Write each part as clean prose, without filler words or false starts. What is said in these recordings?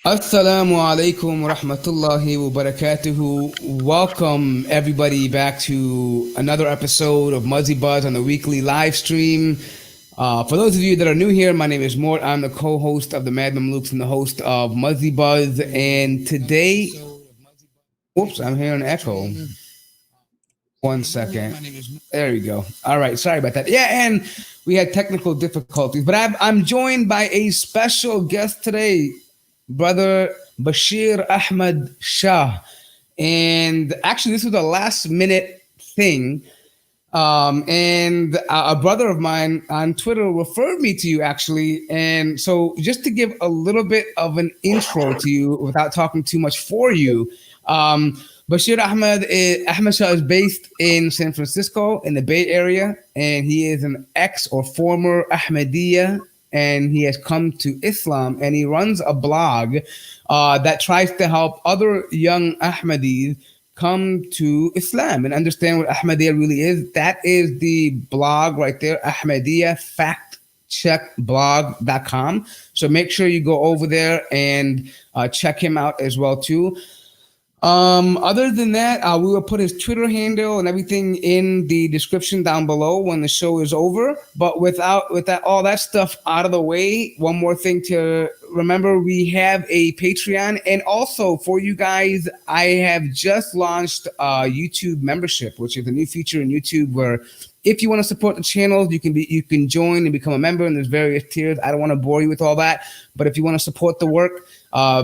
Assalamu alaikum wa rahmatullahi wa barakatuhu. Welcome everybody back to another episode of Muzzy Buzz on the weekly live stream. For those of you that are new here, my name is Mort. I'm the co-host of the Mad Mamluks and the host of Muzzy Buzz. And today, whoops, I'm hearing an echo. 1 second. There we go. All right. Sorry about that. Yeah, and we had technical difficulties, but I'm joined by a special guest today, brother Bashir Ahmad Shah. And actually, this was a last minute thing. And a brother of mine on Twitter referred me to you actually. And so, just to give a little bit of an intro to you without talking too much for you, Bashir Ahmad Shah is based in San Francisco in the Bay Area, and he is an ex or former Ahmadiyyah, and he has come to Islam, and he runs a blog that tries to help other young Ahmadis come to Islam and understand what Ahmadiyya really is. That is the blog right there, Ahmadiyya factcheckblog.com. So make sure you go over there and check him out as well too. Other than that, we will put his Twitter handle and everything in the description down below when the show is over. But with that all that stuff out of the way, one more thing to remember: we have a Patreon, and also for you guys, I have just launched a YouTube membership, which is a new feature in YouTube where if you want to support the channel, you can join and become a member, and there's various tiers. I don't want to bore you with all that, but if you want to support the work,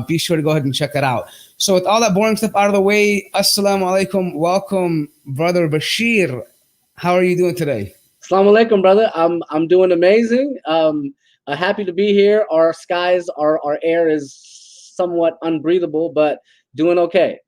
be sure to go ahead and check that out. So with all that boring stuff out of the way, assalamu alaikum, welcome, brother Bashir. How are you doing today? Assalamu alaikum, brother. I'm doing amazing. Happy to be here. Our skies, our air is somewhat unbreathable, but doing okay.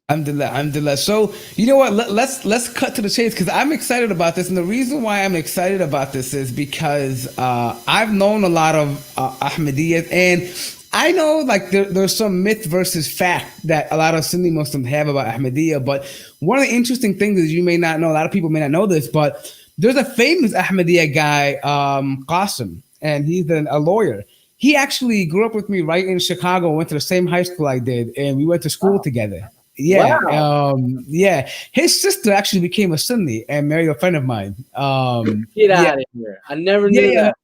Alhamdulillah. So you know what? Let's cut to the chase because I'm excited about this, and the reason why I'm excited about this is because I've known a lot of Ahmadiyyas, and I know like there's some myth versus fact that a lot of Sunni Muslims have about Ahmadiyya, but one of the interesting things is you may not know, a lot of people may not know this, but there's a famous Ahmadiyya guy, Qasim, and he's a lawyer. He actually grew up with me right in Chicago, went to the same high school I did, and we went to school together. Yeah, wow. Yeah. His sister actually became a Sunni and married a friend of mine. Get out of here! I never knew that.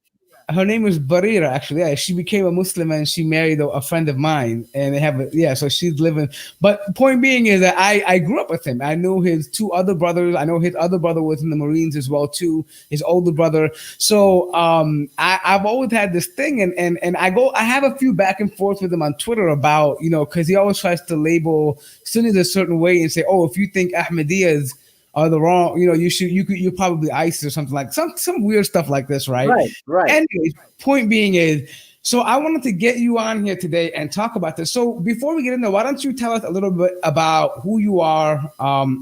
Her name was Barira, actually. Yeah, she became a Muslim and she married a friend of mine, and they have so she's living. But point being is that I grew up with him. I knew his two other brothers. I know his other brother was in the Marines as well too. His older brother. So I've always had this thing, and I have a few back and forth with him on Twitter about because he always tries to label Sunnis a certain way and say, oh, if you think Ahmadiyyas are the wrong, you're probably ISIS or something like some weird stuff like this, right? Right. Anyways, point being is, so I wanted to get you on here today and talk about this. So before we get into, why don't you tell us a little bit about who you are,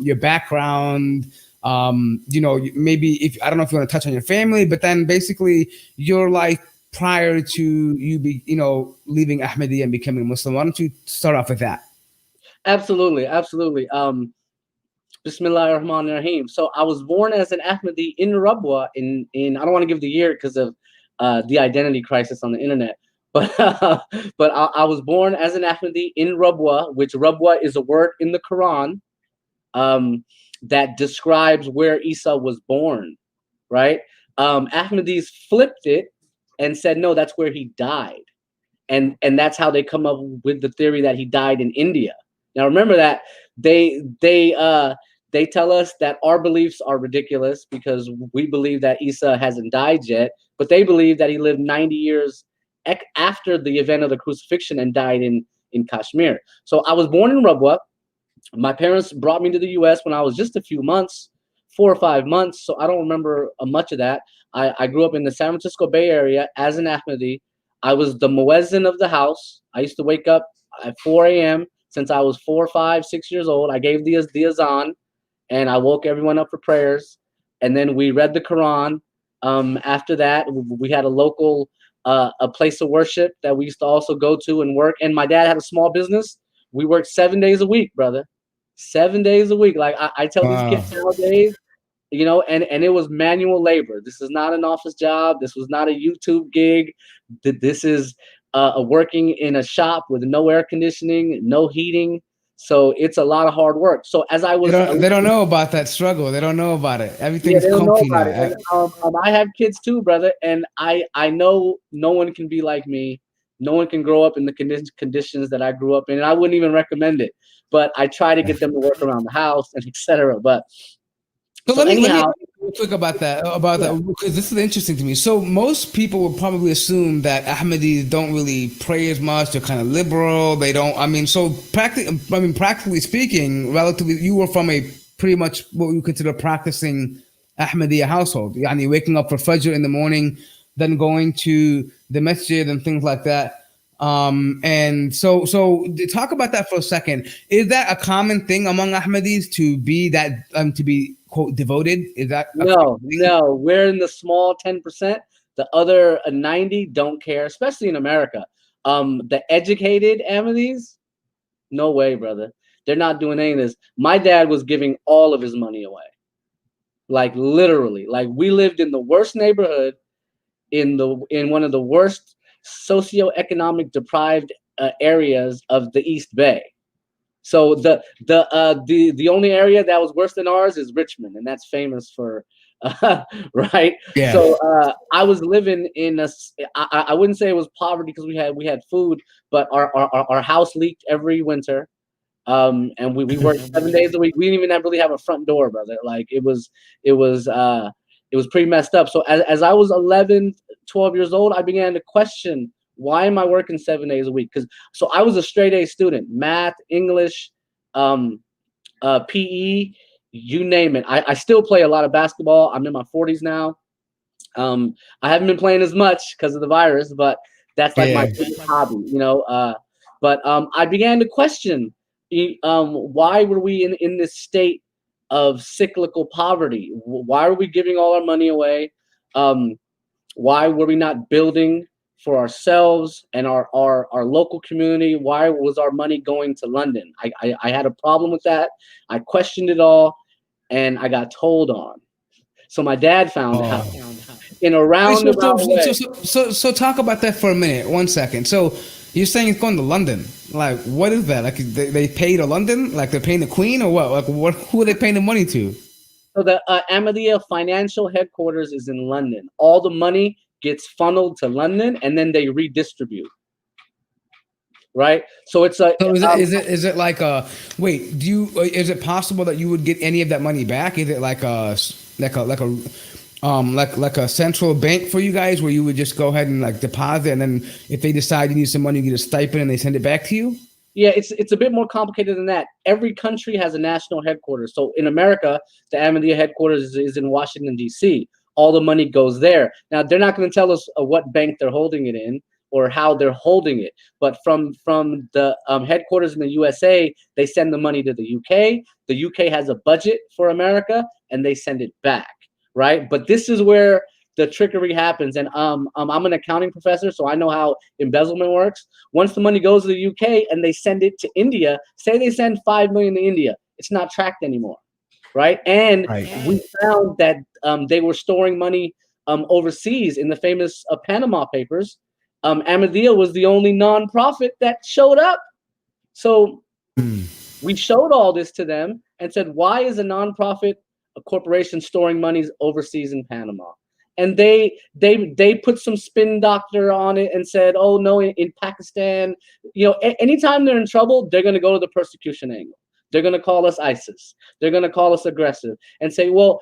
your background, maybe if I don't know if you want to touch on your family, but then basically your life prior to you leaving Ahmadiyya and becoming a Muslim. Why don't you start off with that? Absolutely. Bismillahir Rahmanir Rahim. So I was born as an Ahmadi in Rabwa in I don't want to give the year because of the identity crisis on the internet, but I was born as an Ahmadi in Rabwa, which Rabwa is a word in the Quran that describes where Isa was born, right? Ahmadis flipped it and said, no, that's where he died. And that's how they come up with the theory that he died in India. Now, remember that they tell us that our beliefs are ridiculous because we believe that Isa hasn't died yet, but they believe that he lived 90 years after the event of the crucifixion and died in Kashmir. So I was born in Rabwa. My parents brought me to the U.S. when I was just a few months, 4 or 5 months, so I don't remember much of that. I grew up in the San Francisco Bay Area as an Ahmadi. I was the muezzin of the house. I used to wake up at 4 a.m. since I was 4, 5, 6 years old. I gave the azan, and I woke everyone up for prayers. And then we read the Quran. After that, we had a local a place of worship that we used to also go to and work. And my dad had a small business. We worked 7 days a week, brother. 7 days a week. Like I tell these kids nowadays, and it was manual labor. This is not an office job. This was not a YouTube gig. This is working in a shop with no air conditioning, no heating. So it's a lot of hard work. So as I was, They don't know about that struggle. They don't know about it. yeah, Everything's they don't know comfy about now. it. And I have kids too, brother, and I know no one can be like me. No one can grow up in the conditions that I grew up in, and I wouldn't even recommend it. But I try to get them to work around the house and etc. But So so let me anyhow, real quick about that, yeah, because this is interesting to me. So most people would probably assume that Ahmadis don't really pray as much. They're kind of liberal. They don't. I mean, so practically speaking, relatively, you were from a pretty much what we consider practicing Ahmadiyya household. Yani waking up for Fajr in the morning, then going to the masjid and things like that. And so talk about that for a second. Is that a common thing among Ahmadis to be that to be quote devoted? Is that a no, common thing? no, we're in the small 10%. The other 90 don't care, especially in America. The educated Ahmadis, no way, brother. They're not doing any of this. My dad was giving all of his money away, like literally. Like we lived in the worst neighborhood in one of the worst socioeconomic deprived areas of the East Bay. So the only area that was worse than ours is Richmond, and that's famous for right. Yeah. So I was living in a. I wouldn't say it was poverty because we had food, but our house leaked every winter. And we worked 7 days a week. We didn't even really have a front door, brother. Like it was pretty messed up. So as I was 11, 12 years old, I began to question, why am I working 7 days a week? Because so I was a straight A student, math, English, PE, you name it. I still play a lot of basketball. I'm in my 40s now. I haven't been playing as much because of the virus, but that's like my Yeah. hobby, you know. But I began to question, why were we in this state of cyclical poverty? Why are we giving all our money away? Why were we not building for ourselves and our local community? Why was our money going to London? I had a problem with that. I questioned it all, and I got told on. So my dad found out in a Wait, roundabout way. so talk about that for a minute. 1 second. So you're saying it's going to London. Like, what is that? Like, they pay to London? Like, they're paying the Queen or what? Like, who are they paying the money to? So the Ahmadiyya financial headquarters is in London. All the money gets funneled to London, and then they redistribute. Right. So it's a. So is it like a wait? Is it possible that you would get any of that money back? Is it like a central bank for you guys where you would just go ahead and like deposit, and then if they decide you need some money, you get a stipend and they send it back to you? Yeah, it's a bit more complicated than that. Every country has a national headquarters. So in America, the Ahmadiyya headquarters is in Washington, D.C. All the money goes there. Now, they're not going to tell us what bank they're holding it in or how they're holding it. But from the headquarters in the USA, they send the money to the UK. The UK has a budget for America, and they send it back, right? But this is where the trickery happens. And I'm an accounting professor, so I know how embezzlement works. Once the money goes to the UK and they send it to India, say they send 5 million to India, it's not tracked anymore, right? And Right. we found that they were storing money overseas in the famous Panama Papers. Ahmadiyya was the only nonprofit that showed up. So we showed all this to them and said, why is a nonprofit, a corporation, storing monies overseas in Panama? And they put some spin doctor on it and said, oh no, in Pakistan, anytime they're in trouble, they're going to go to the persecution angle. They're going to call us ISIS. They're going to call us aggressive and say, well,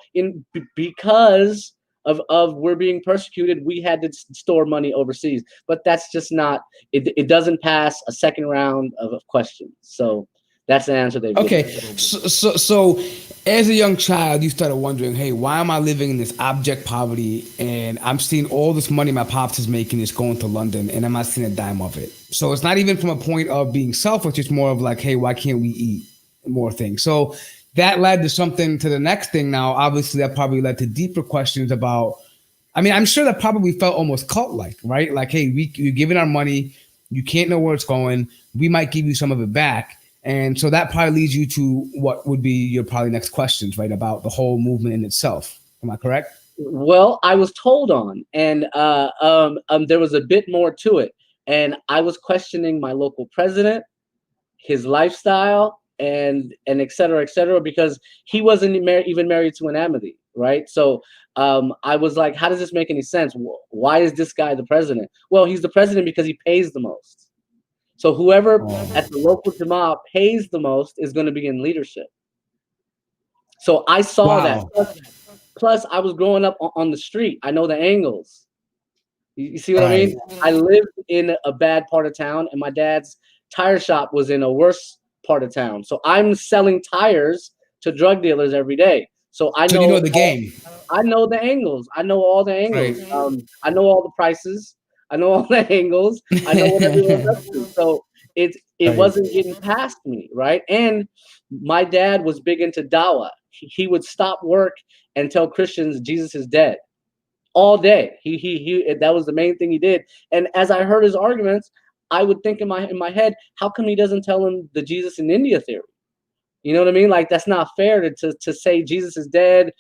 because of we're being persecuted, we had to store money overseas. But that's just not, it doesn't pass a second round of questions. So that's the answer they've Okay, given. so as a young child, you started wondering, hey, why am I living in this abject poverty and I'm seeing all this money my pops is making is going to London and I'm not seeing a dime of it. So it's not even from a point of being selfish, it's more of like, hey, why can't we eat more things? So that led to something, to the next thing. Now, obviously, that probably led to deeper questions about, I mean, I'm sure that probably felt almost cult-like, right? Like, hey, you're giving our money, you can't know where it's going, we might give you some of it back. And so that probably leads you to what would be your probably next questions, right? About the whole movement in itself. Am I correct? Well, I was told on, and there was a bit more to it. and I was questioning my local president, his lifestyle, and et cetera, because he wasn't even married to an Ahmadi, right? So I was like, how does this make any sense? Why is this guy the president? Well, he's the president because he pays the most. So whoever at the local Jama'ah pays the most is going to be in leadership. So I saw that. Plus, I was growing up on the street. I know the angles. You see what I mean? I lived in a bad part of town, and my dad's tire shop was in a worse part of town. So I'm selling tires to drug dealers every day. So I know, you know the game. I know the angles. I know all the angles. I know all the prices. I know all the angles. I know what everyone's up to. So it wasn't getting past me, right? And my dad was big into dawah. He would stop work and tell Christians Jesus is dead all day. He that was the main thing he did. And as I heard his arguments, I would think in my head, how come he doesn't tell him the Jesus in India theory? You know what I mean? Like, that's not fair to say Jesus is dead,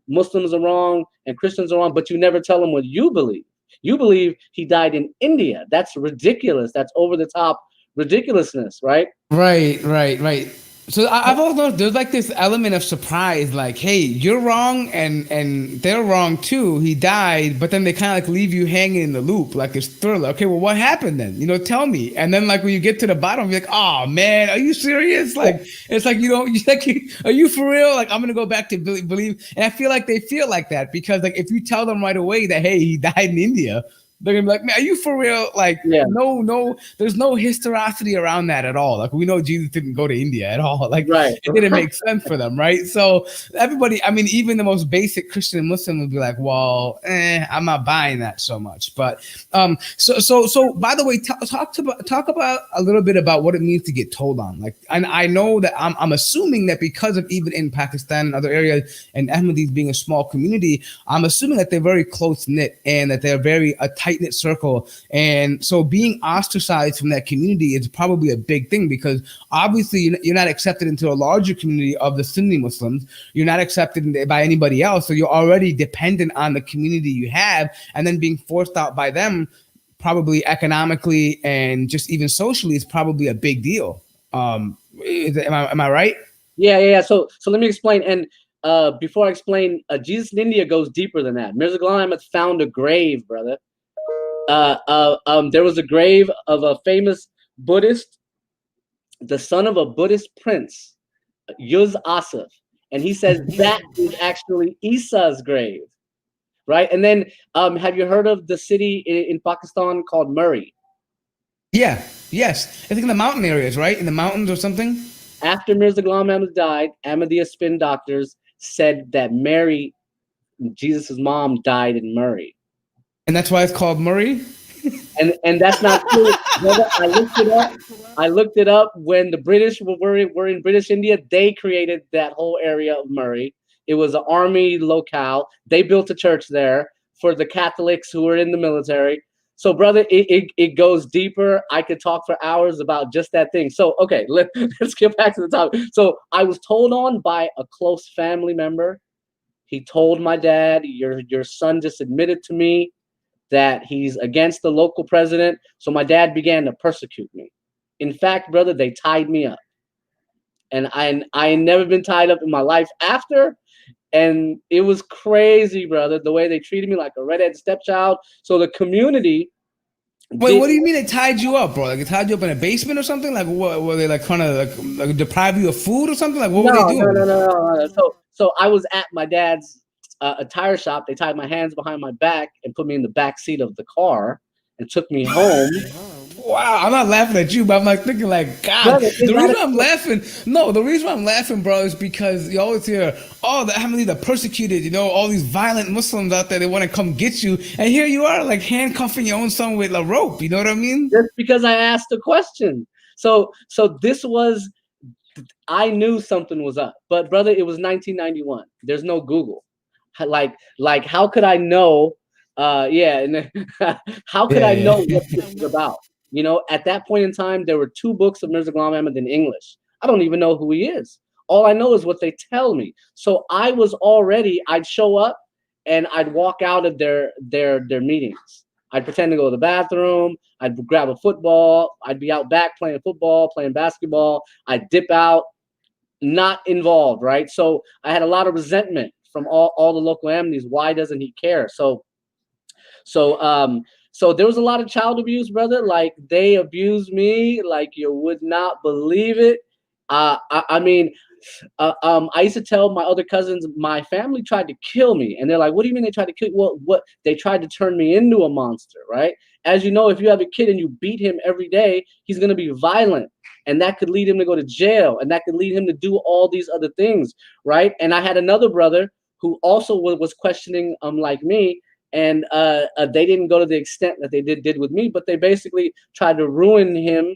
Muslims are wrong, and Christians are wrong, but you never tell them what you believe. You believe he died in India. That's ridiculous. That's over the top ridiculousness, right? Right. So I've always noticed there's like this element of surprise, like, hey, you're wrong and they're wrong too. He died, but then they kind of like leave you hanging in the loop, like it's thriller. Okay, well, what happened then? You know, tell me. And then like when you get to the bottom, you're like, oh man, are you serious? Like it's like are you for real? Like I'm gonna go back to believe. And I feel like they feel like that because like if you tell them right away that hey, he died in India, they're gonna be like, man, are you for real? Like, no, there's no historicity around that at all. Like, we know Jesus didn't go to India at all. Like, it didn't make sense for them, right? So everybody, I mean, even the most basic Christian and Muslim would be like, well, I'm not buying that so much. But so by the way, talk about a little bit about what it means to get told on. Like, and I know that I'm assuming that because of even in Pakistan and other areas, and Ahmadis being a small community, I'm assuming that they're very close knit and that they're very tight knit circle, and so being ostracized from that community is probably a big thing because obviously you're not accepted into a larger community of the Sunni Muslims. You're not accepted by anybody else, so you're already dependent on the community you have, and then being forced out by them, probably economically and just even socially, is probably a big deal. Am I right? Yeah. So let me explain. And before I explain, Jesus in India goes deeper than that. Mirza Ghulam Ahmad found a grave, brother. There was a grave of a famous Buddhist, the son of a Buddhist prince, Yuz Asif, and he says that is actually Isa's grave, right? And then, have you heard of the city in Pakistan called Murray? Yes, I think in the mountain areas, right? In the mountains or something. After Mirza Ghulam Ahmad died, Ahmadiyya spin doctors said that Mary, Jesus' mom, died in Murray. And that's why it's called Murray? And that's not true. I looked it up. When the British were in British India, they created that whole area of Murray. It was an army locale. They built a church there for the Catholics who were in the military. So, brother, it goes deeper. I could talk for hours about just that thing. So, okay, let's get back to the topic. So I was told on by a close family member. He told my dad, your son just admitted to me that he's against the local president. So my dad began to persecute me. In fact, brother, they tied me up. And I ain't never been tied up in my life after. And it was crazy, brother, the way they treated me like a redhead stepchild. So the community. Wait, what do you mean they tied you up, bro? Like they tied you up in a basement or something? Like what were they like kind of like deprive you of food or something? Like what were they doing? No. So I was at my dad's a tire shop. They tied my hands behind my back and put me in the back seat of the car and took me home. Wow, I'm not laughing at you, but I'm like thinking like, God, brother, the reason I'm laughing, bro, is because you always hear, oh, the Ahmadiyya, the persecuted, you know, all these violent Muslims out there, they want to come get you. And here you are like handcuffing your own son with a rope. You know what I mean? Just because I asked a question. So this was, I knew something was up, but brother, it was 1991. There's no Google. Like how could I know? And how could I know what this was about? You know, at that point in time, there were 2 books of Mirza Ghulam Ahmad in English. I don't even know who he is. All I know is what they tell me. So I'd show up and I'd walk out of their meetings. I'd pretend to go to the bathroom. I'd grab a football. I'd be out back playing football, playing basketball. I'd dip out, not involved, right? So I had a lot of resentment from all the local Ahmadis. Why doesn't he care? So there was a lot of child abuse, brother. Like, they abused me like you would not believe it. I mean, I used to tell my other cousins, my family tried to kill me, and they're like, "What do you mean they tried to kill you?" Well, what they tried to turn me into a monster, right? As you know, if you have a kid and you beat him every day, he's gonna be violent, and that could lead him to go to jail, and that could lead him to do all these other things, right? And I had another brother who also was questioning, like me, and they didn't go to the extent that they did with me, but they basically tried to ruin him,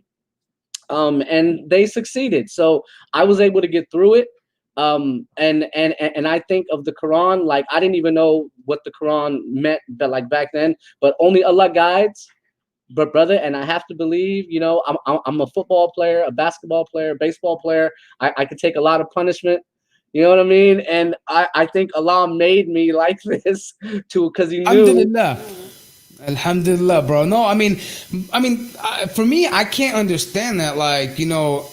and they succeeded. So I was able to get through it. And I think of the Quran, like, I didn't even know what the Quran meant, but like back then, but only Allah guides. But brother, and I have to believe, you know, I'm a football player, a basketball player, baseball player. I could take a lot of punishment. You know what I mean? And I think Allah made me like this too, because He knew. Alhamdulillah. Alhamdulillah, bro. No, I mean, for me, I can't understand that. Like, you know,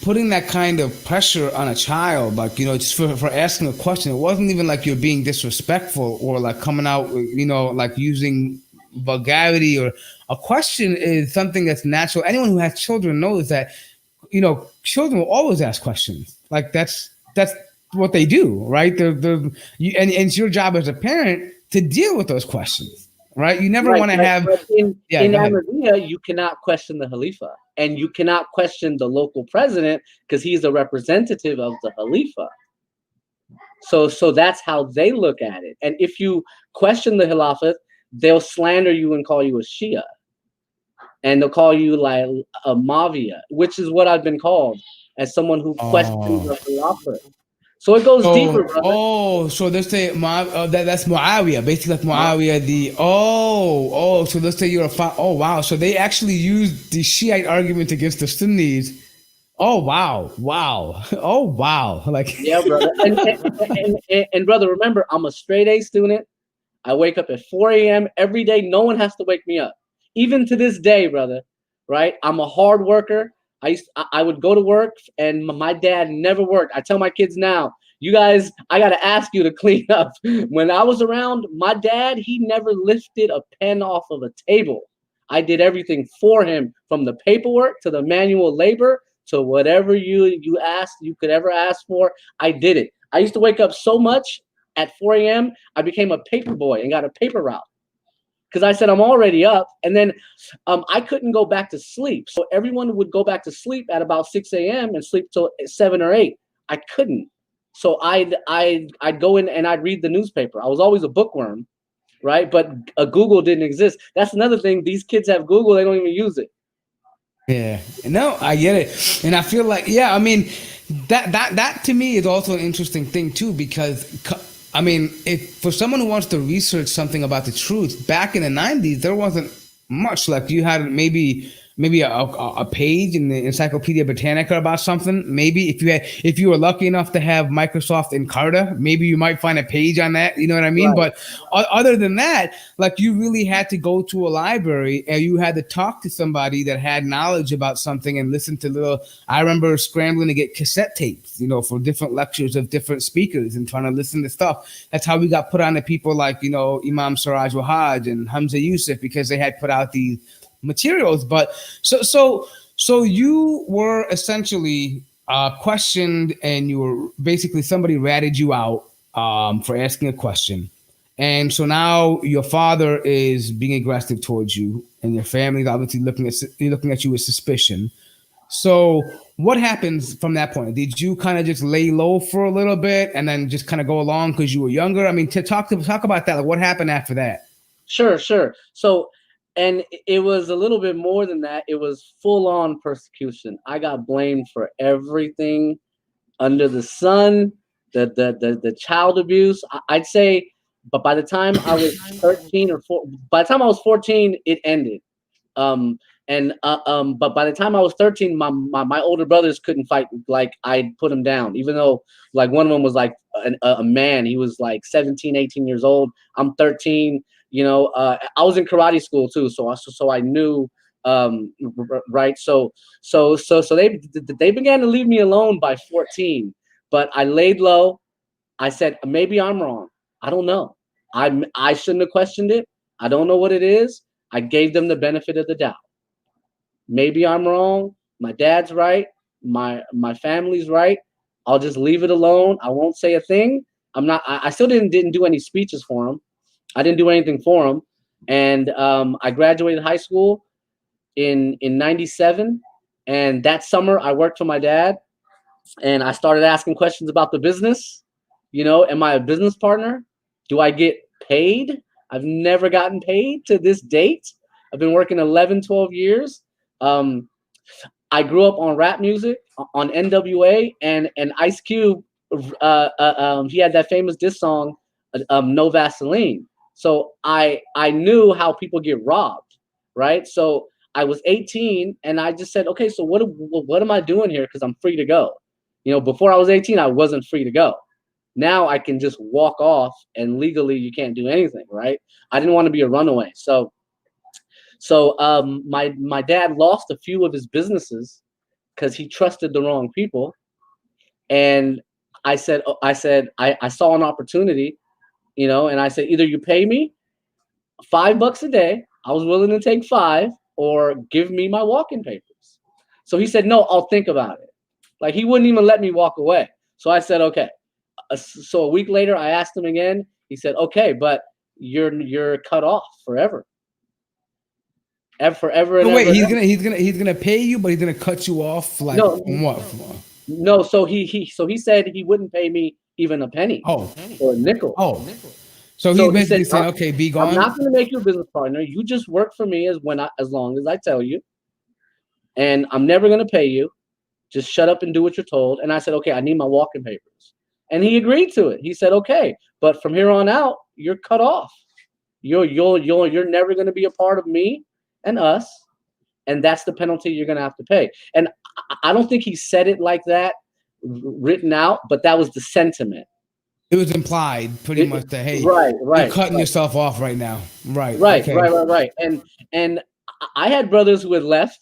putting that kind of pressure on a child, like, you know, just for asking a question. It wasn't even like you're being disrespectful or like coming out, you know, like using vulgarity. Or a question is something that's natural. Anyone who has children knows that, you know, children will always ask questions. Like, that's what they do, right? And it's your job as a parent to deal with those questions. Right, you never want to have. In Ahmadiyya, you cannot question the Khalifa, and you cannot question the local president because he's a representative of the Khalifa. So that's how they look at it. And if you question the Khilafat, they'll slander you and call you a Shia, and they'll call you like a Mavia, which is what I've been called as someone who questions the Khilafat. So it goes deeper, brother. Oh, so let's say that's Muawiyah, basically like Muawiyah. So let's say you're oh wow. So they actually used the Shiite argument against the Sunnis. Oh wow, oh wow. Like, yeah, brother. And brother, remember, I'm a straight A student. I wake up at 4 a.m. every day. No one has to wake me up, even to this day, brother. Right? I'm a hard worker. I would go to work, and my dad never worked. I tell my kids now, you guys, I got to ask you to clean up. When I was around, my dad, he never lifted a pen off of a table. I did everything for him, from the paperwork to the manual labor to whatever you could ever ask for. I did it. I used to wake up so much at 4 a.m. I became a paper boy and got a paper route. Because I said I'm already up, and then I couldn't go back to sleep. So everyone would go back to sleep at about 6 a.m. and sleep till 7 or 8. I couldn't. So I'd go in and I'd read the newspaper. I was always a bookworm, right? But Google didn't exist. That's another thing. These kids have Google. They don't even use it. Yeah. No, I get it. And I feel like, yeah, I mean, that to me is also an interesting thing too, because I mean, if for someone who wants to research something about the truth, back in the 90s, there wasn't much. Like, you had maybe a page in the Encyclopedia Britannica about something. Maybe if you were lucky enough to have Microsoft Encarta, maybe you might find a page on that. You know what I mean? Right. But other than that, like, you really had to go to a library and you had to talk to somebody that had knowledge about something and listen to I remember scrambling to get cassette tapes, you know, for different lectures of different speakers and trying to listen to stuff. That's how we got put on to people like, you know, Imam Siraj Wahaj and Hamza Yusuf, because they had put out these materials. But so you were essentially questioned, and you were basically, somebody ratted you out for asking a question, and so now your father is being aggressive towards you, and your family is obviously looking at you with suspicion. So what happens from that point? Did you kind of just lay low for a little bit and then just kind of go along because you were younger? I mean, to talk about that, like, what happened after that? Sure. So, and it was a little bit more than that. It was full-on persecution. I got blamed for everything under the sun, the child abuse. I'd say, but by the time I was 13 or 14, by the time I was 14, it ended. But by the time I was 13, my older brothers couldn't fight. Like, I'd put them down, even though, like, one of them was like a man. He was like 17, 18 years old. I'm 13. I was in karate school too, so I knew, right. So they began to leave me alone by 14, but I laid low. I said, maybe I'm wrong. I don't know. I shouldn't have questioned it. I don't know what it is. I gave them the benefit of the doubt. Maybe I'm wrong. My dad's right. My family's right. I'll just leave it alone. I won't say a thing. I still didn't do any speeches for him. I didn't do anything for him. And I graduated high school in 97. And that summer I worked for my dad, and I started asking questions about the business. Am I a business partner? Do I get paid? I've never gotten paid to this date. I've been working 11, 12 years. I grew up on rap music, on NWA, and Ice Cube. He had that famous diss song, "No Vaseline." So I knew how people get robbed, right? So I was 18, and I just said, okay, so what am I doing here? Because I'm free to go. Before I was 18, I wasn't free to go. Now I can just walk off, and legally you can't do anything, right? I didn't want to be a runaway. So my dad lost a few of his businesses because he trusted the wrong people. And I said, I saw an opportunity, and I said, either you pay me $5 a day, I was willing to take 5, or give me my walking papers. So he said, no, I'll think about it. Like, he wouldn't even let me walk away. So I said, okay. So a week later, I asked him again. He said, okay, but you're cut off forever. Forever and wait, ever. he's gonna pay you, but he's gonna cut you off like No, what? No, so he said he wouldn't pay me even a penny. Oh, or a nickel. Oh, so he's basically saying, okay, be gone. I'm not going to make you a business partner. You just work for me as long as I tell you, and I'm never going to pay you. Just shut up and do what you're told. And I said, okay, I need my walking papers, and he agreed to it. He said, okay, but from here on out, you're cut off. You're never going to be a part of me and us, and that's the penalty you're going to have to pay. And I don't think he said it like that, written out, but that was the sentiment. It was implied, pretty much, that hey, you're cutting yourself off right now, right? Right. And I had brothers who had left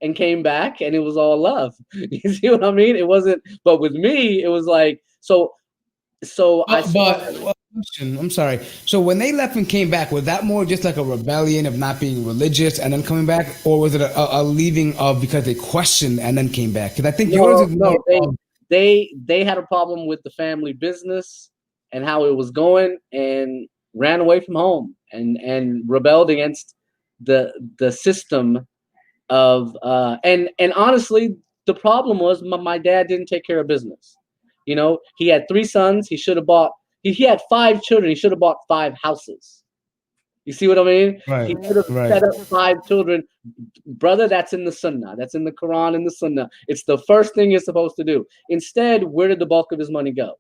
and came back, and it was all love. You see what I mean? It wasn't, but with me, it was like so. I'm sorry. So when they left and came back, was that more just like a rebellion of not being religious and then coming back, or was it a leaving of because they questioned and then came back? Because I think yours is more. They had a problem with the family business and how it was going, and ran away from home and rebelled against the system of and honestly, the problem was my dad didn't take care of business. He had 3 sons. He should have bought. He had 5 children. He should have bought 5 houses. You see what I mean? Right. He could have set up 5 children. Brother, that's in the Sunnah. That's in the Quran and the Sunnah. It's the first thing you're supposed to do. Instead, where did the bulk of his money go?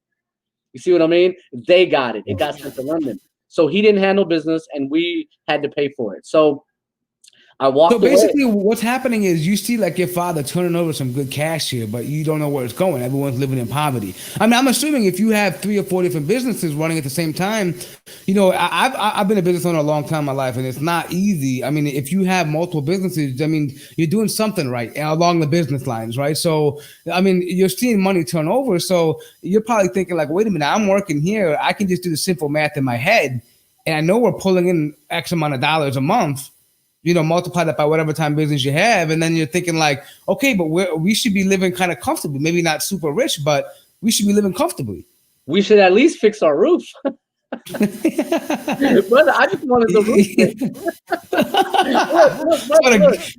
You see what I mean? They got it. It got sent to London. So he didn't handle business, and we had to pay for it. So I walked away. So basically, what's happening is you see like your father turning over some good cash here, but you don't know where it's going. Everyone's living in poverty. I mean, I'm assuming if you have 3 or 4 different businesses running at the same time, I've been a business owner a long time in my life, and it's not easy. I mean, if you have multiple businesses, I mean, you're doing something right along the business lines, right? So, I mean, you're seeing money turn over. So you're probably thinking like, wait a minute, I'm working here. I can just do the simple math in my head, and I know we're pulling in X amount of dollars a month. Multiply that by whatever time business you have. And then you're thinking like, okay, but we should be living kind of comfortably. Maybe not super rich, but we should be living comfortably. We should at least fix our roof. Brother, I just wanted the roof.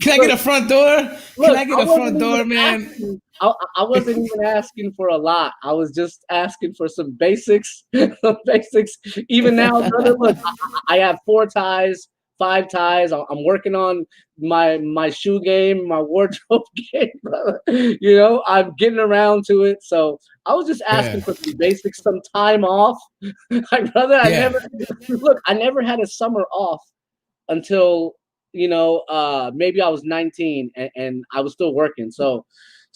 Can I get a front door? Can I get a front door, man? I wasn't even asking for a lot. I was just asking for some basics. Even now, brother, look, I have 4 ties. 5 ties. I'm working on my shoe game, my wardrobe game, brother. I'm getting around to it. So I was just asking for some basics, some time off. Like, brother, I never had a summer off until maybe I was 19 and I was still working. So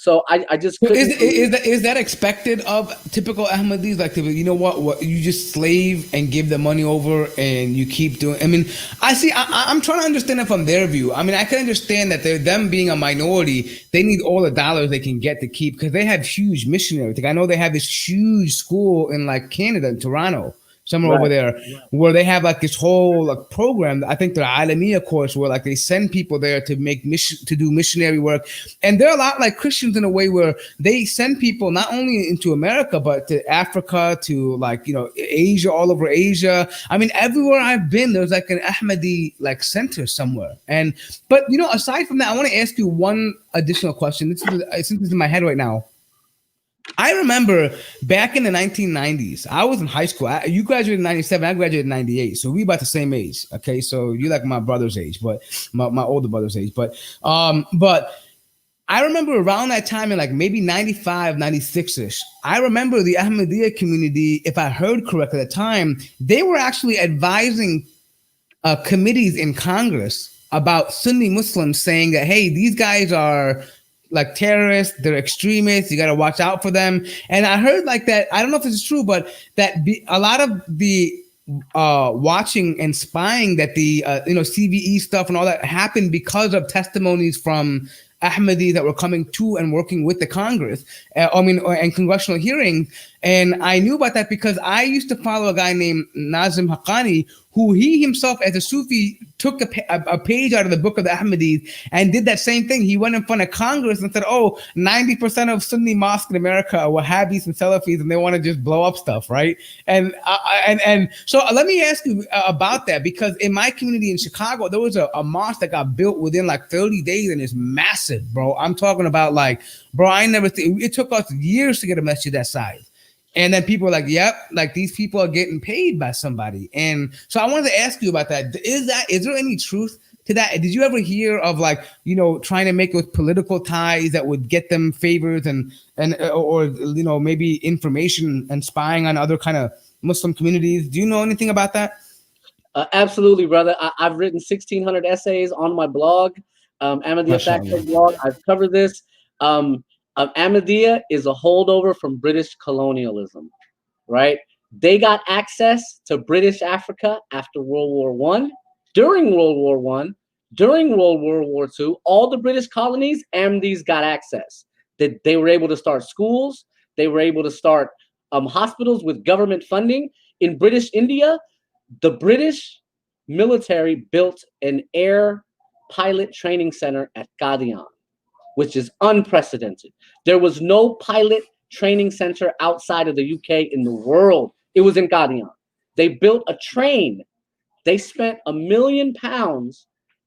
So I just So couldn't. is that expected of typical Ahmadis? Like, you know what you just slave and give the money over and you keep doing. I mean, I see. I'm trying to understand it from their view. I mean, I can understand that they're them being a minority. They need all the dollars they can get to keep because they have huge missionaries. Like I know they have this huge school in like Canada, in Toronto, somewhere over Right. there, where they have like this whole like program. I think the Alamiya course, where like they send people there to make to do missionary work, and they're a lot like Christians in a way where they send people not only into America but to Africa, to like Asia, all over Asia. I mean, everywhere I've been, there's like an Ahmadi like center somewhere. And but aside from that, I want to ask you one additional question. Since this is in my head right now. I remember back in the 1990s, I was in high school. You graduated in 97, I graduated in 98. So we about the same age. Okay. So you like my brother's age, but my older brother's age. But I remember around that time in like maybe 95, 96-ish, I remember the Ahmadiyya community, if I heard correctly at the time, they were actually advising committees in Congress about Sunni Muslims saying that, hey, these guys are like terrorists, they're extremists, you got to watch out for them. And I heard like that, I don't know if this is true, but that a lot of the watching and spying that the CVE stuff and all that happened because of testimonies from Ahmadis that were coming to and working with the Congress, and congressional hearings. And I knew about that because I used to follow a guy named Nazim Haqqani, who he himself as a Sufi took a page out of the book of the Ahmadis and did that same thing. He went in front of Congress and said, 90% of Sunni mosques in America are Wahhabis and Salafis and they want to just blow up stuff, right? And so let me ask you about that, because in my community in Chicago, there was a mosque that got built within like 30 days and it's massive, bro. I'm talking about like, bro, it took us years to get a masjid that size. And then people were like, yep, like these people are getting paid by somebody. And so I wanted to ask you about that. Is there any truth to that? Did you ever hear of like, trying to make with political ties that would get them favors or maybe information and spying on other kind of Muslim communities? Do you know anything about that? Absolutely, brother. I've written 1,600 essays on my blog, Ahmadiyyah State blog. I've covered this. Ahmadiyya is a holdover from British colonialism, right? They got access to British Africa after World War I, during World War I, during World War II. All the British colonies, Ahmadis got access. They were able to start schools. They were able to start hospitals with government funding. In British India, the British military built an air pilot training center at Qadian, which is unprecedented. There was no pilot training center outside of the UK in the world. It was in Qadian. They built a train. They spent £1 million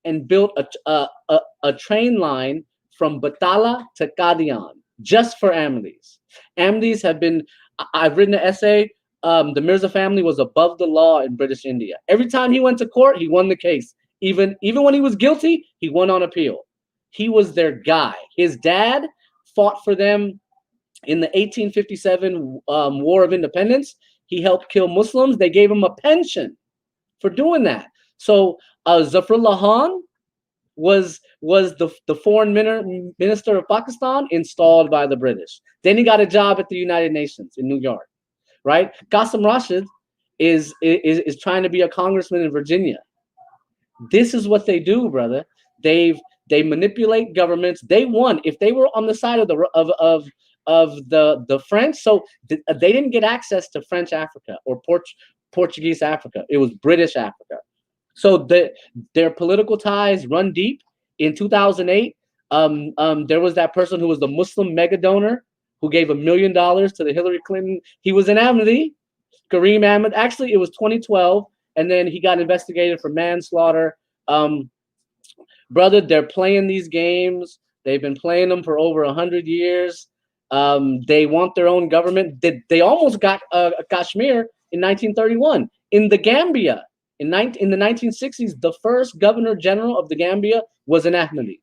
and built a train line from Batala to Qadian just for Ahmadis. Ahmadis have been, I've written an essay, the Mirza family was above the law in British India. Every time he went to court, he won the case. Even when he was guilty, he won on appeal. He was their guy. His dad fought for them in the 1857 War of Independence. He helped kill Muslims. They gave him a pension for doing that. So Zafrullah Khan was the foreign minister of Pakistan installed by the British. Then he got a job at the United Nations in New York, right? Qasim Rashid is trying to be a congressman in Virginia. This is what they do, brother. They manipulate governments. They won. If they were on the side of the French, so they didn't get access to French Africa or Portuguese Africa. It was British Africa. So their political ties run deep. In 2008, there was that person who was the Muslim mega donor who gave $1 million to the Hillary Clinton. He was an Ahmadi, Kareem Ahmad. Actually, it was 2012, and then he got investigated for manslaughter. Brother, they're playing these games. They've been playing them for over 100 years. They want their own government. They almost got Kashmir in 1931. In the Gambia, in the 1960s, the first governor general of the Gambia was an Ahmadi.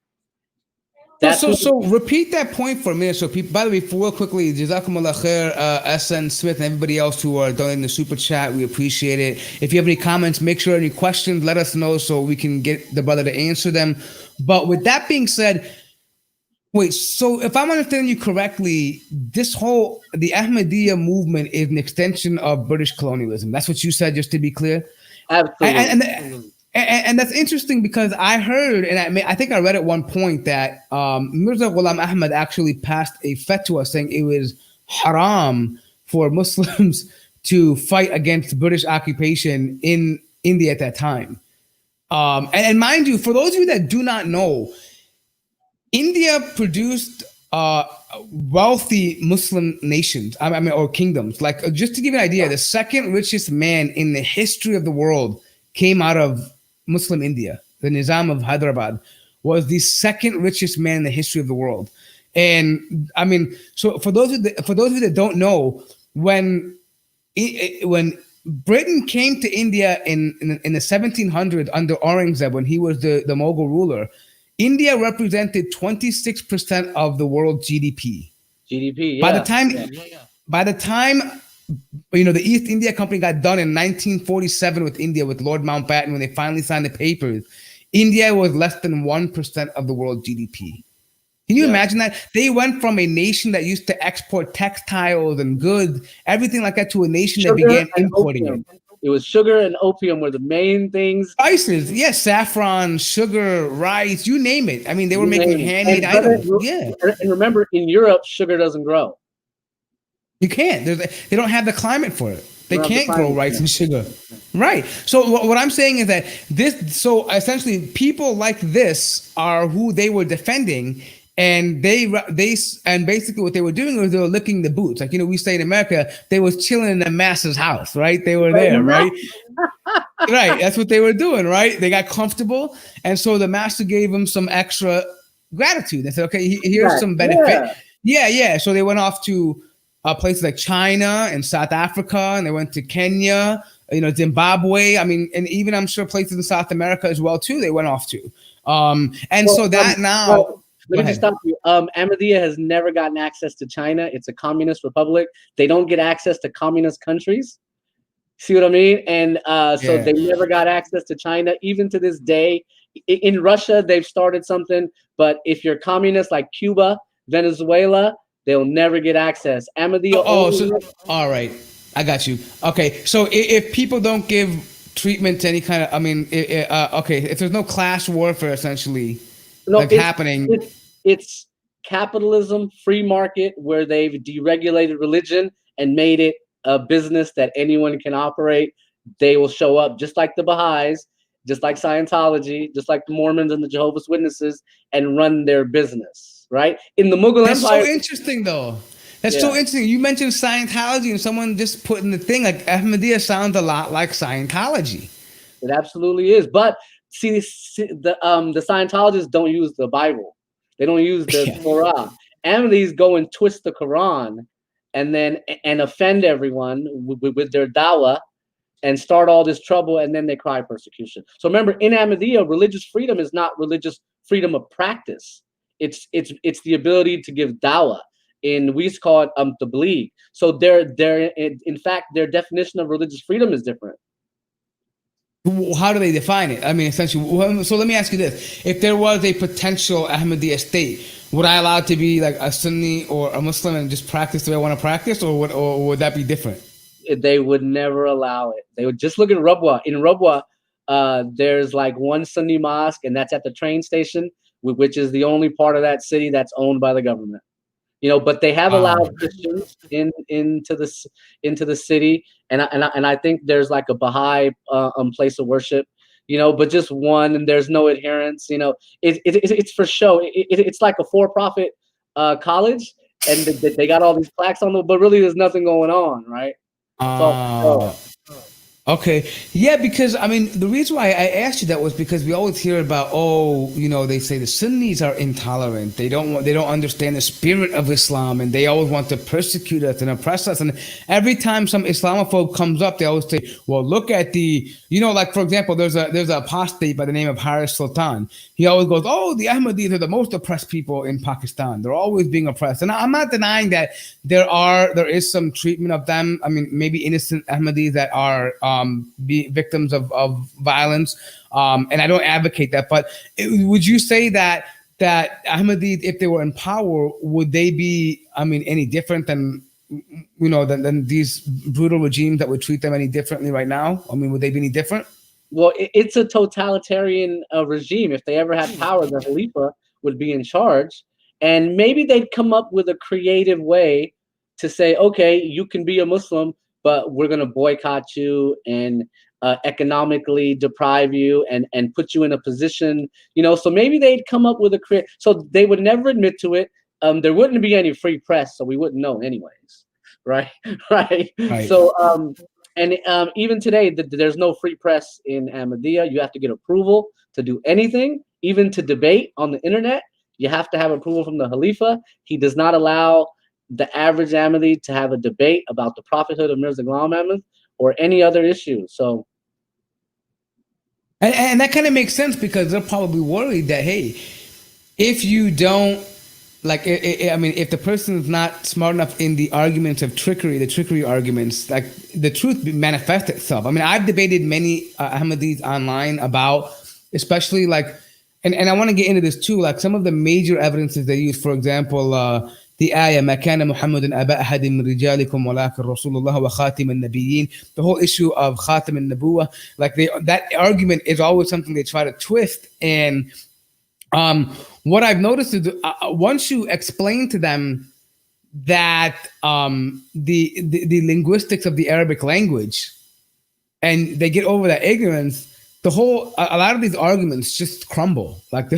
So repeat that point for a minute. So people, by the way, real quickly, Jazakumullah khair, SN Smith and everybody else who are doing the super chat, we appreciate it. If you have any comments, make sure any questions, let us know so we can get the brother to answer them. But with that being said, Wait, so if I'm understanding you correctly, the Ahmadiyya movement is an extension of British colonialism. That's what you said, just to be clear. Absolutely. And that's interesting because I heard, and I think I read at one point that Mirza Ghulam Ahmad actually passed a fatwa saying it was haram for Muslims to fight against British occupation in India at that time. And mind you, for those of you that do not know, India produced wealthy Muslim nations, I mean, or kingdoms. Like, just to give you an idea, the second richest man in the history of the world came out of Muslim India. The Nizam of Hyderabad was the second richest man in the history of the world. And I mean, so for those of you that don't know, when Britain came to India in the 1700s under Aurangzeb, when he was the Mughal ruler, India represented 26% of the world GDP. GDP. Yeah. By the time the East India Company got done in 1947 with India, with Lord Mountbatten, when they finally signed the papers, India was less than 1% of the world GDP. Can you imagine that? They went from a nation that used to export textiles and goods, everything like that, to a nation that began importing it. It was sugar and opium were the main things. Spices, yes, saffron, sugar, rice, you name it. I mean, they were making handmade items. Yeah. And remember, in Europe, sugar doesn't grow. You can't. They don't have the climate for it. They can't grow rice and sugar. Right. So what I'm saying is that so essentially people like this are who they were defending. And and basically what they were doing was they were licking the boots. Like, we say in America, they was chilling in the master's house, right? They were there, right? Right. That's what they were doing, right? They got comfortable. And so the master gave them some extra gratitude. They said, okay, here's some benefit. Yeah. So they went off to places like China and South Africa, and they went to Kenya, Zimbabwe. I mean, and even I'm sure places in South America as well, too, they went off to. Let me just stop you. Ahmadiyya has never gotten access to China. It's a communist republic. They don't get access to communist countries. See what I mean? And so they never got access to China. Even to this day, in Russia, they've started something. But if you're communist like Cuba, Venezuela, they'll never get access. Ahmadiyya. All right. I got you. Okay. So if people don't give treatment to any kind of, if there's no class warfare, essentially, happening. It's capitalism, free market, where they've deregulated religion and made it a business that anyone can operate. They will show up just like the Baha'is, just like Scientology, just like the Mormons and the Jehovah's Witnesses, and run their business, right? In the Mughal Empire. That's so interesting, though. That's so interesting. You mentioned Scientology, and someone just put in the thing, like Ahmadiyya sounds a lot like Scientology. It absolutely is. But see, the Scientologists don't use the Bible. They don't use the Torah. Ahmadis go and twist the Quran and offend everyone with their dawah and start all this trouble, and then they cry persecution. So remember, in Ahmadiyya, religious freedom is not religious freedom of practice. It's the ability to give dawah. We call it tabligh. So in fact, their definition of religious freedom is different. How do they define it? I mean, essentially, so let me ask you this. If there was a potential Ahmadiyya state, would I allow it to be like a Sunni or a Muslim and just practice the way I want to practice, or would that be different? They would never allow it. They would just look at Rabwa. In Rabwa, there's like one Sunni mosque, and that's at the train station, which is the only part of that city that's owned by the government. But they have allowed Christians into the city, and I think there's like a Baha'i place of worship, but just one, and there's no adherence. It's for show. It's like a for-profit college, and they got all these plaques on them, but really there's nothing going on, right? Okay. Yeah, because I mean, the reason why I asked you that was because we always hear about, they say the Sunnis are intolerant. They don't understand the spirit of Islam, and they always want to persecute us and oppress us. And every time some Islamophobe comes up, they always say, well, look at like, for example, there's an apostate by the name of Haris Sultan. He always goes, oh, the Ahmadis are the most oppressed people in Pakistan. They're always being oppressed. And I'm not denying that there is some treatment of them. I mean, maybe innocent Ahmadis that are be victims of violence. And I don't advocate that. But would you say that that Ahmadis, if they were in power, would they be, I mean, any different than, than these brutal regimes that would treat them any differently right now? I mean, would they be any different? Well, it's a totalitarian regime. If they ever had power, the Khalifa would be in charge. And maybe they'd come up with a creative way to say, okay, you can be a Muslim, but we're going to boycott you and economically deprive you and put you in a position, so maybe they'd come up with so they would never admit to it. There wouldn't be any free press, so we wouldn't know anyways. Right. Right. So, and even today, there's no free press in Ahmadiyya. You have to get approval to do anything, even to debate on the internet. You have to have approval from the Khalifa. He does not allow the average Ahmadi to have a debate about the prophethood of Mirza Ghulam Ahmad or any other issue. So, and that kind of makes sense because they're probably worried that, hey, if you don't, like, I mean, if the person is not smart enough in the arguments of trickery, the trickery arguments, like the truth manifests itself. I mean, I've debated many Ahmadis online about, especially like, and I want to get into this too, like some of the major evidences they use. For example, the ayah, ما كان محمد أبا أحد من رجالكم ولكن رسول الله وخاتم النبيين. The whole issue of خاتم النبوة, like that argument is always something they try to twist. And what I've noticed is once you explain to them that the linguistics of the Arabic language, and they get over that ignorance, a lot of these arguments just crumble. Like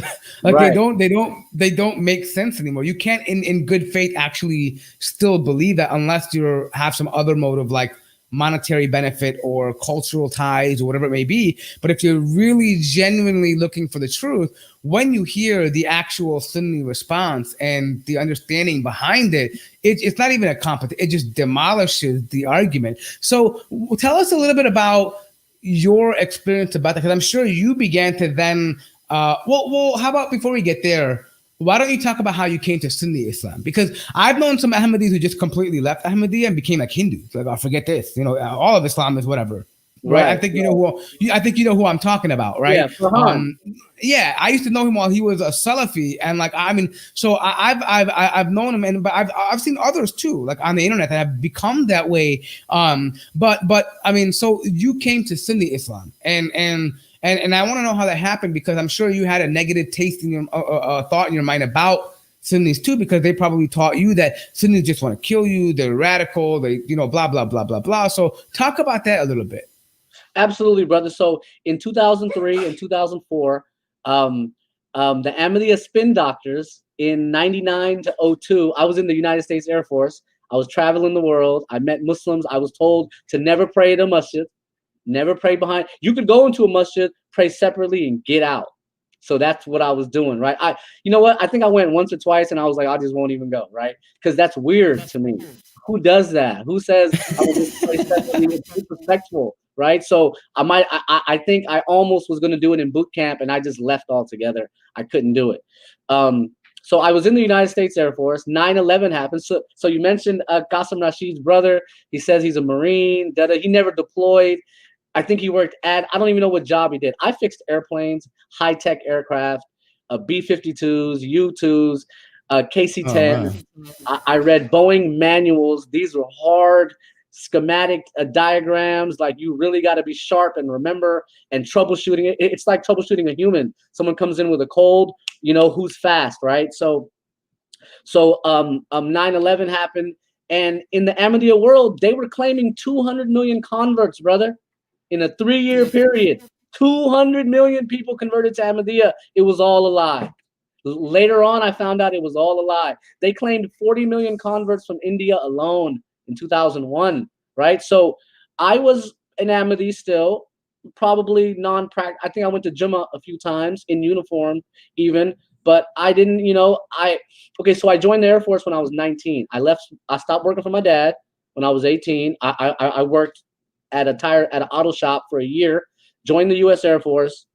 right. they don't make sense anymore. You can't in good faith actually still believe that unless you have some other motive like monetary benefit or cultural ties or whatever it may be. But if you're really genuinely looking for the truth, when you hear the actual Sunni response and the understanding behind it, it's not even a competition. It just demolishes the argument. So tell us a little bit about your experience about that, because I'm sure you began to then, well, how about before we get there, why don't you talk about how you came to Sunni Islam? Because I've known some Ahmadis who just completely left Ahmadiyya and became like Hindus. Like, oh, forget this. All of Islam is whatever. Right. I think you know who I'm talking about, right? Yeah. I used to know him while he was a Salafi, and like so I've known him, but I've seen others too, like on the internet that have become that way. But I mean, so you came to Sunni Islam, and I want to know how that happened, because I'm sure you had a negative taste in your thought in your mind about Sunnis too, because they probably taught you that Sunnis just want to kill you, they're radical, they blah blah blah blah blah. So talk about that a little bit. Absolutely, brother. So in 2003 and 2004, the Ahmadiyya spin doctors in 99 to 02, I was in the United States Air Force. I was traveling the world. I met Muslims. I was told to never pray at a masjid, never pray behind. You could go into a masjid, pray separately, and get out. So that's what I was doing, right? You know what? I think I went once or twice, and I was like, I just won't even go, right? Because that's weird to me. Who does that? Who says I will just pray separately? It's disrespectful, right? So I think I almost was going to do it in boot camp, and I just left altogether. I couldn't do it. So I was in the United States Air Force. 9/11 happened. So you mentioned Qasim Rashid's brother. He says he's a Marine. He never deployed. I think he worked I don't even know what job he did. I fixed airplanes, high-tech aircraft, B-52s, U-2s, KC-10. I read Boeing manuals. These were hard schematic diagrams. Like, you really got to be sharp and remember and troubleshooting it. It's like troubleshooting a human. Someone comes in with a cold, who's fast, right? So 9/11 happened, and in the Ahmadiyya world, they were claiming 200 million converts, brother. In a 3-year period, 200 million people converted to Ahmadiyya. It was all a lie. Later on, I found out it was all a lie. They claimed 40 million converts from India alone in 2001, right? So I was an Ahmadi still, probably non-practical. I think I went to Jummah a few times in uniform even, but I didn't, so I joined the Air Force when I was 19. I stopped working for my dad when I was 18. I worked at an auto shop for a year, joined the U.S. Air Force,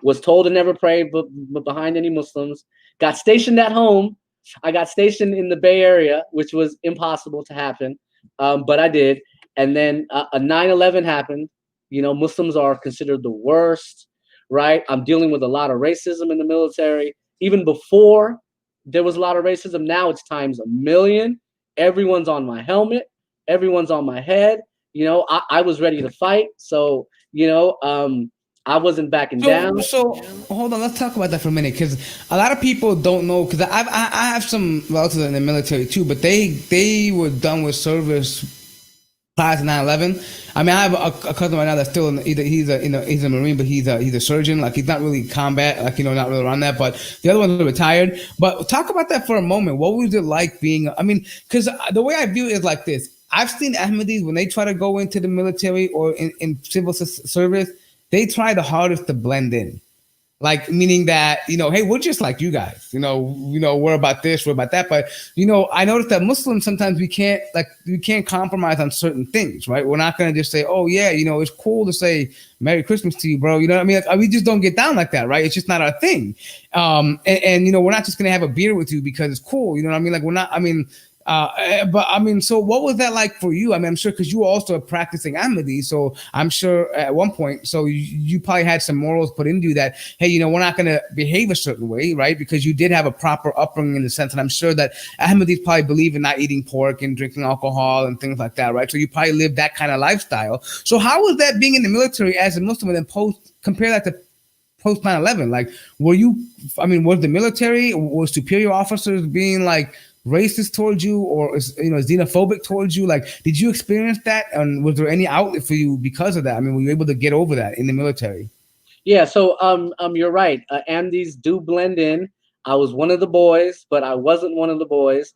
was told to never pray but behind any Muslims, got stationed at home. I got stationed in the Bay Area, which was impossible to happen, but I did. And then a 9/11 happened. Muslims are considered the worst, right? I'm dealing with a lot of racism in the military. Even before there was a lot of racism, now it's times a million. Everyone's on my helmet. Everyone's on my head. I was ready to fight. So, I wasn't backing down. So hold on, let's talk about that for a minute, because a lot of people don't know. Because I have some relatives in the military too, but they were done with service prior to 9/11. I mean, I have a cousin right now that's still he's a Marine, but he's a surgeon. Like, he's not really combat, like, not really around that. But the other ones are retired. But talk about that for a moment. What was it like being? I mean, because the way I view it is like this. I've seen Ahmadis when they try to go into the military or in civil service, they try the hardest to blend in. Like, meaning that, hey, we're just like you guys, we're about this, we're about that. But, I noticed that Muslims, sometimes we can't compromise on certain things, right? We're not going to just say, oh yeah, it's cool to say Merry Christmas to you, bro. You know what I mean? Like, we just don't get down like that, right? It's just not our thing. And we're not just going to have a beer with you because it's cool. You know what I mean? Like, we're not, but I mean, so what was that like for you? I mean, I'm sure, because you were also practicing Ahmadi, so I'm sure at one point, so you probably had some morals put into you that, hey, we're not going to behave a certain way, right? Because you did have a proper upbringing in the sense, and I'm sure that Ahmadis probably believe in not eating pork and drinking alcohol and things like that, right? So you probably lived that kind of lifestyle. So how was that being in the military as a Muslim, and then compare that to post 9/11? Like, was the military, were superior officers being like racist towards you, or xenophobic towards you? Like, did you experience that, and was there any outlet for you because of that? I mean, were you able to get over that in the military? Yeah, so you're right. Amdis do blend in. I was one of the boys, but I wasn't one of the boys.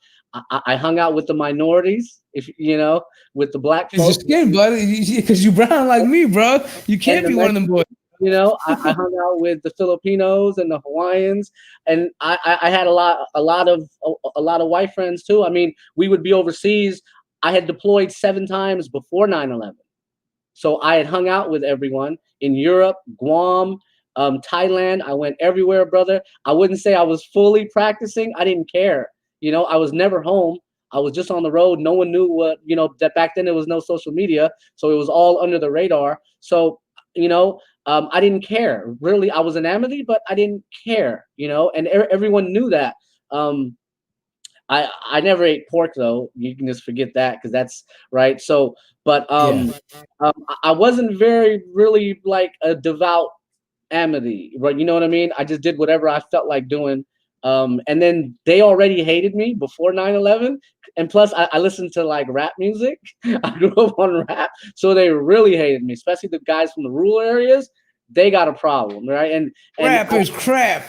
I hung out with the minorities, with the black folks. Your skin, buddy, because you brown like me, bro. You can't be one of them boys. I hung out with the Filipinos and the Hawaiians, and I had a lot of white friends too. I mean, we would be overseas. I had deployed 7 times before 9/11, so I had hung out with everyone in Europe, Guam, Thailand. I went everywhere, brother. I wouldn't say I was fully practicing. I didn't care. I was never home. I was just on the road. No one knew what, that back then there was no social media, so it was all under the radar. So, I didn't care. Really, I was an Ahmadi, but I didn't care, and everyone knew that. I never ate pork, though. You can just forget that, because that's right. So, but I wasn't really like a devout Ahmadi, right? You know what I mean? I just did whatever I felt like doing. And then they already hated me before 9/11. And plus, I listened to like rap music. I grew up on rap. So they really hated me, especially the guys from the rural areas. They got a problem, right? And rap is crap.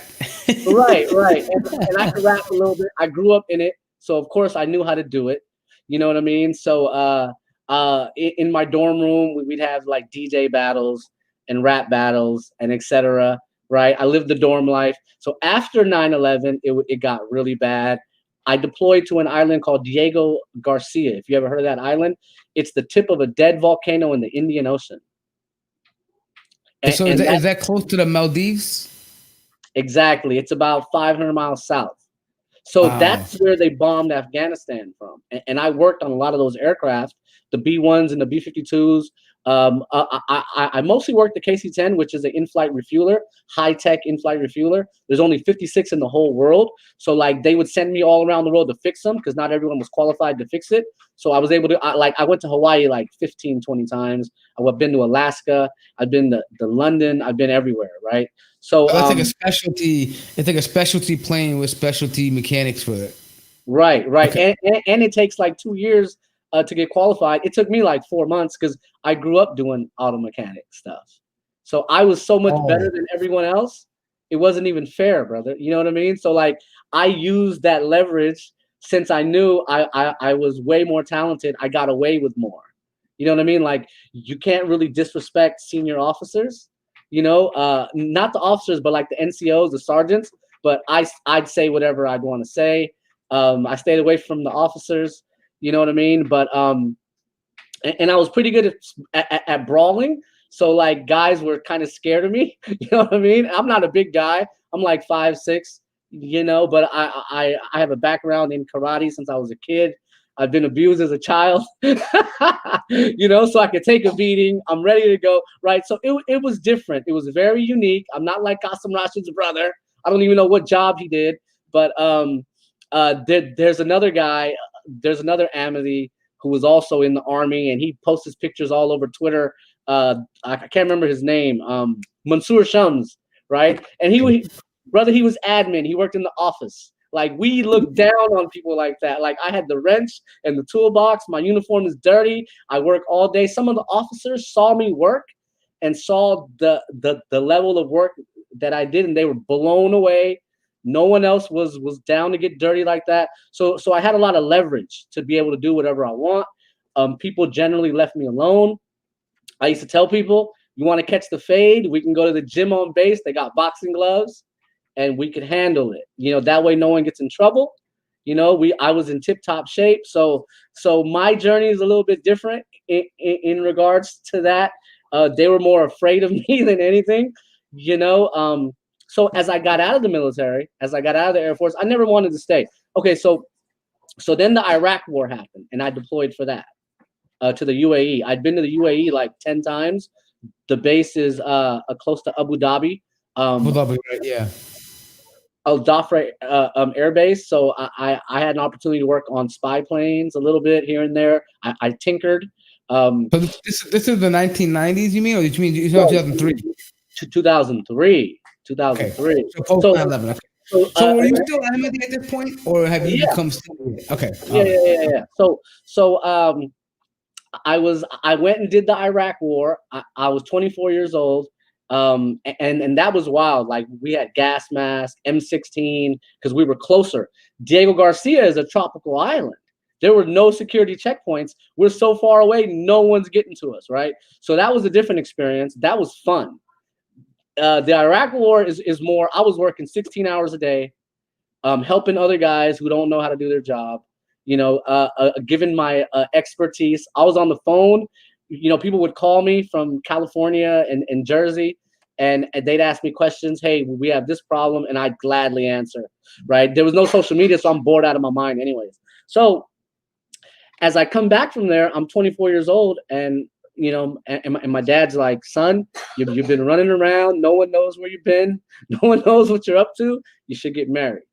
right. And I could rap a little bit. I grew up in it. So, of course, I knew how to do it. You know what I mean? So in my dorm room, we'd have like DJ battles and rap battles and etc. Right? I lived the dorm life. So after 9/11, it got really bad. I deployed to an island called Diego Garcia. If you ever heard of that island, it's the tip of a dead volcano in the Indian Ocean. So is that close to the Maldives? Exactly. It's about 500 miles south. So that's where they bombed Afghanistan from. And I worked on a lot of those aircraft, the B-1s and the B-52s. I mostly worked the KC-10, which is an in-flight refueler, high-tech in-flight refueler. There's only 56 in the whole world. So like they would send me all around the world to fix them, because not everyone was qualified to fix it. So I was able to, I went to Hawaii like 15, 20 times. I've been to Alaska. I've been to London. I've been everywhere, right? So it's like a specialty. It's like a specialty plane with specialty mechanics for it. Right. Okay. And it takes like 2 years to get qualified. It took me like 4 months, because I grew up doing auto mechanic stuff. So I was so much better than everyone else. It wasn't even fair, brother. You know what I mean? So like I used that leverage, since I knew I was way more talented. I got away with more. You know what I mean? Like, you can't really disrespect senior officers, not the officers, but like the NCOs, the sergeants. But I'd say whatever I'd want to say. I stayed away from the officers. You know what I mean? But and I was pretty good at brawling. So like guys were kind of scared of me. You know what I mean? I'm not a big guy. I'm like 5'6", but I have a background in karate since I was a kid. I've been abused as a child, so I could take a beating. I'm ready to go, right? So it was different. It was very unique. I'm not like Qasim Rashid's brother. I don't even know what job he did, but there's another guy, there's another Ahmadi who was also in the army, and he posts his pictures all over Twitter. I can't remember his name. Mansoor Shams, right? And brother, he was admin. He worked in the office. Like, we look down on people like that. Like, I had the wrench and the toolbox. My uniform is dirty. I work all day. Some of the officers saw me work and saw the level of work that I did, and they were blown away. No one else was down to get dirty like that. So I had a lot of leverage to be able to do whatever I want. People generally left me alone. I used to tell people, you want to catch the fade? We can go to the gym on base. They got boxing gloves, and we could handle it. You know, that way no one gets in trouble. You know, I was in tip-top shape. So my journey is a little bit different in regards to that. They were more afraid of me than anything, you know. So as I got out of the military, as I got out of the Air Force, I never wanted to stay. Okay, so then the Iraq War happened, and I deployed for that to the UAE. I'd been to the UAE like 10 times. The base is close to Abu Dhabi. Abu Dhabi, right? Yeah. Al Dhafra Air Base. So I had an opportunity to work on spy planes a little bit here and there. I tinkered. So this is the 1990s, you mean, or did you mean 2003? 2003. 2003. Okay. So post 9/11. Okay. So were you still Ahmadi at this point, or have you become? Okay. Yeah. So I went and did the Iraq War. I was 24 years old. And that was wild. Like, we had gas masks, M16, because we were closer. Diego Garcia is a tropical island. There were no security checkpoints. We're so far away, no one's getting to us, right? So that was a different experience. That was fun. The Iraq War is more, I was working 16 hours a day, helping other guys who don't know how to do their job, you know, given my expertise. I was on the phone. You know, people would call me from California and Jersey, and they'd ask me questions. Hey, we have this problem, and I'd gladly answer, right? There was no social media, so I'm bored out of my mind anyways. So as I come back from there, I'm 24 years old, and, you know, and my dad's like, son, you've been running around. No one knows where you've been. No one knows what you're up to. You should get married.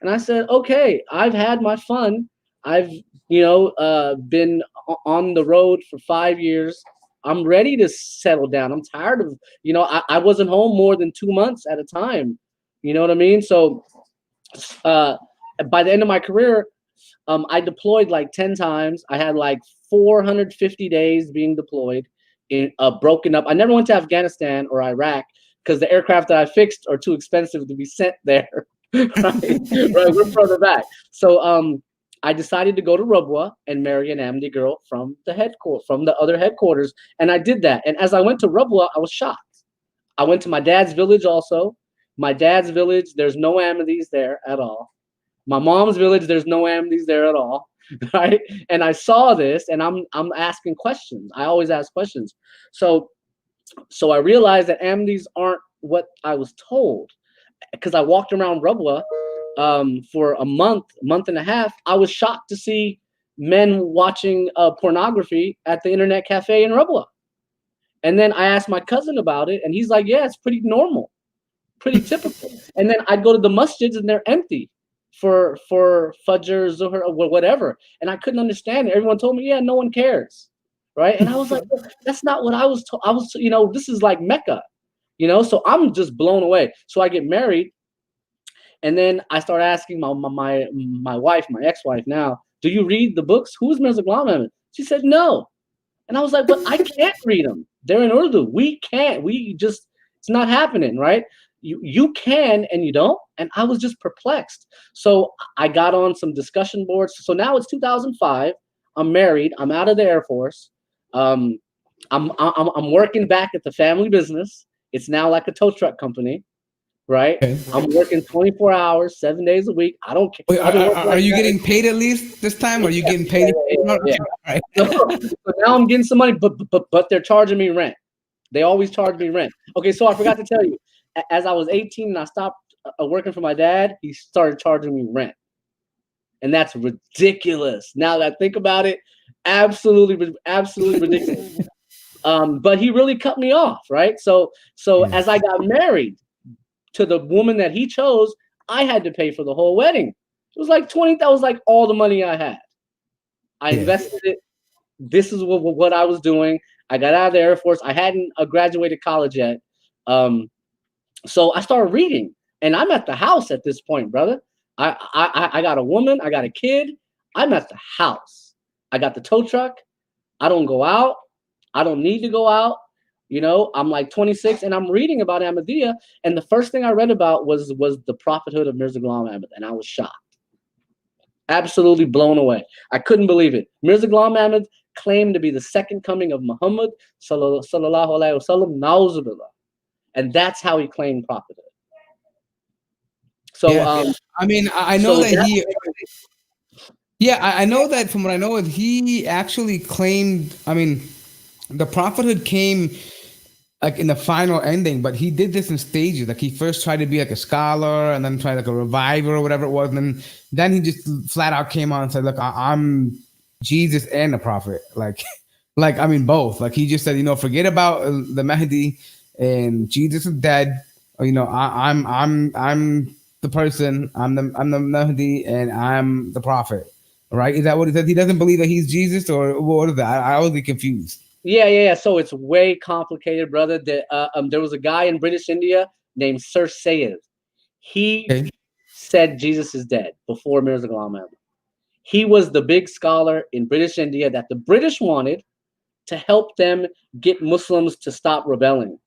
And I said, okay, I've had my fun. I've, you know, been on the road for 5 years. I'm ready to settle down. I'm tired of, you know, I wasn't home more than 2 months at a time. You know what I mean? So by the end of my career, I deployed like 10 times. I had like 450 days being deployed, in broken up. I never went to Afghanistan or Iraq because the aircraft that I fixed are too expensive to be sent there. Right? We're further back. So I decided to go to Rabwa and marry an Ahmadi girl from the other headquarters, and I did that. And as I went to Rabwa, I was shocked. I went to my dad's village also. My dad's village, there's no Ahmadis there at all. My mom's village, there's no Ahmadis there at all, right? And I saw this, and I'm asking questions. I always ask questions. So I realized that Ahmadis aren't what I was told, because I walked around Rabwa for a month and a half. I was shocked to see men watching pornography at the internet cafe in Rabwa. And then I asked my cousin about it, and he's like, yeah, it's pretty normal, pretty typical. And then I'd go to the masjids, and they're empty for Fajr, Zuhr, or whatever. And I couldn't understand it. Everyone told me, yeah, no one cares, right? And I was like, that's not what I was told. I was, you know, this is like Mecca, you know? So I'm just blown away. So I get married, and then I start asking my wife, my ex-wife now, do you read the books? Who's Mirza Ghulam Ahmad? She said, no. And I was like, but I can't read them. They're in Urdu. We can't. It's not happening, right? You can and you don't. And I was just perplexed. So I got on some discussion boards. So now it's 2005. I'm married. I'm out of the Air Force. I'm working back at the family business. It's now like a tow truck company. Right, okay. I'm working 24 hours, 7 days a week. I don't care. Wait, are you getting paid at least this time? Or are you getting paid? Yeah. Right. So now I'm getting some money, but they're charging me rent. They always charge me rent. Okay, so I forgot to tell you, as I was 18 and I stopped working for my dad, he started charging me rent, and that's ridiculous. Now that I think about it, absolutely ridiculous. But he really cut me off, right? So as I got married, to the woman that he chose, I had to pay for the whole wedding. It was like 20. That was like all the money I had. I invested it. This is what I was doing. I got out of the Air Force. I hadn't graduated college yet. So I started reading, and I'm at the house at this point, brother. I got a woman. I got a kid. I'm at the house. I got the tow truck. I don't go out. I don't need to go out. You know, I'm like 26 and I'm reading about Ahmadiyya. And the first thing I read about was the prophethood of Mirza Ghulam Ahmad. And I was shocked. Absolutely blown away. I couldn't believe it. Mirza Ghulam Ahmad claimed to be the second coming of Muhammad sallallahu alaihi wasallam, na'uzubillah. And that's how he claimed prophethood. So, I mean, I know that he. Yeah, I know that from what I know, he actually claimed. I mean, the prophethood came like in the final ending, but he did this in stages. Like he first tried to be like a scholar, and then tried like a reviver or whatever it was, and then he just flat out came on and said, "Look, I'm Jesus and the prophet." Like I mean, both. Like he just said, you know, forget about the Mahdi and Jesus is dead. Or, you know, I'm the person. I'm the Mahdi and I'm the prophet. Right? Is that what he said? He doesn't believe that he's Jesus, or what is that? I always get confused. Yeah. So it's way complicated, brother. There was a guy in British India named Sir Syed. He said Jesus is dead before Mirza Ghulam Ahmad. He was the big scholar in British India that the British wanted to help them get Muslims to stop rebelling.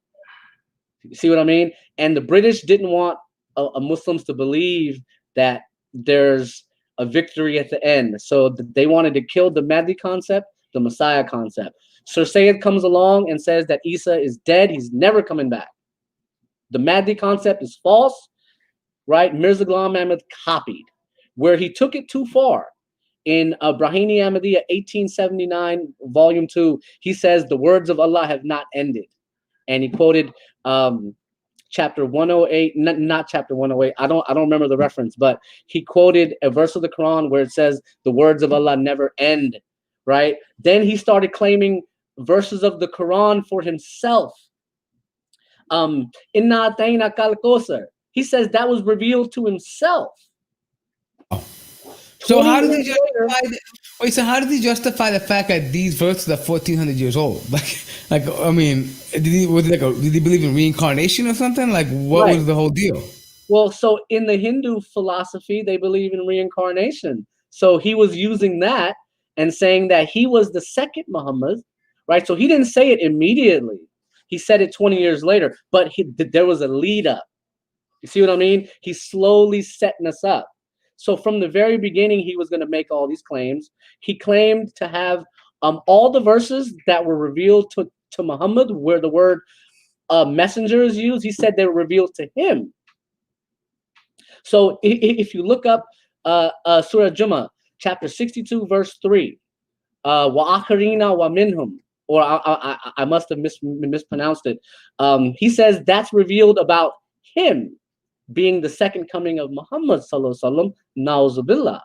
You see what I mean? And the British didn't want Muslims to believe that there's a victory at the end. So they wanted to kill the Mahdi concept, the Messiah concept. Sir Syed comes along and says that Isa is dead. He's never coming back. The Mahdi concept is false, right? Mirza Ghulam Ahmad copied. Where he took it too far, in Brahini Ahmadiyya 1879, volume 2, he says the words of Allah have not ended. And he quoted chapter 108, not chapter 108. I don't remember the reference, but he quoted a verse of the Quran where it says the words of Allah never end, right? Then he started claiming verses of the Quran for himself. Inna atayna kal kawsar. He says that was revealed to himself. So how did he justify? Wait, so how did he justify the fact that these verses are 1,400 years old? Like I mean, did he believe in reincarnation or something? Like, what was the whole deal? Well, so in the Hindu philosophy, they believe in reincarnation. So he was using that and saying that he was the second Muhammad, right? So he didn't say it immediately. He said it 20 years later, but there was a lead up. You see what I mean? He's slowly setting us up. So from the very beginning, he was going to make all these claims. He claimed to have all the verses that were revealed to Muhammad, where the word messenger is used. He said they were revealed to him. So if you look up Surah Jummah, chapter 62, verse 3, wa akharina wa minhum, or I must have mispronounced it. He says that's revealed about him being the second coming of Muhammad sallallahu alaihi wasallam, na'uzubillah,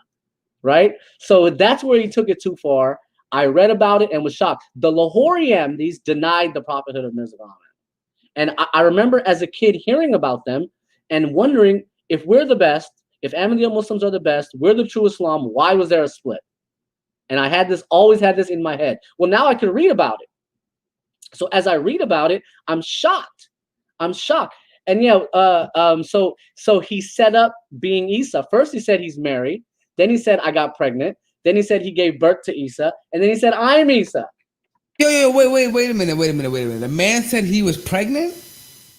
right? So that's where he took it too far. I read about it and was shocked. The Lahori Ahmadis denied the prophethood of Mirza Ghulam. And I remember as a kid hearing about them and wondering, if we're the best, if Ahmadiyya Muslims are the best, we're the true Islam, why was there a split? And I always had this in my head. Well, now I can read about it. So as I read about it, I'm shocked. And so he set up being Isa. First he said he's married. Then he said I got pregnant. Then he said he gave birth to Isa. And then he said I'm Isa. Wait a minute. The man said he was pregnant?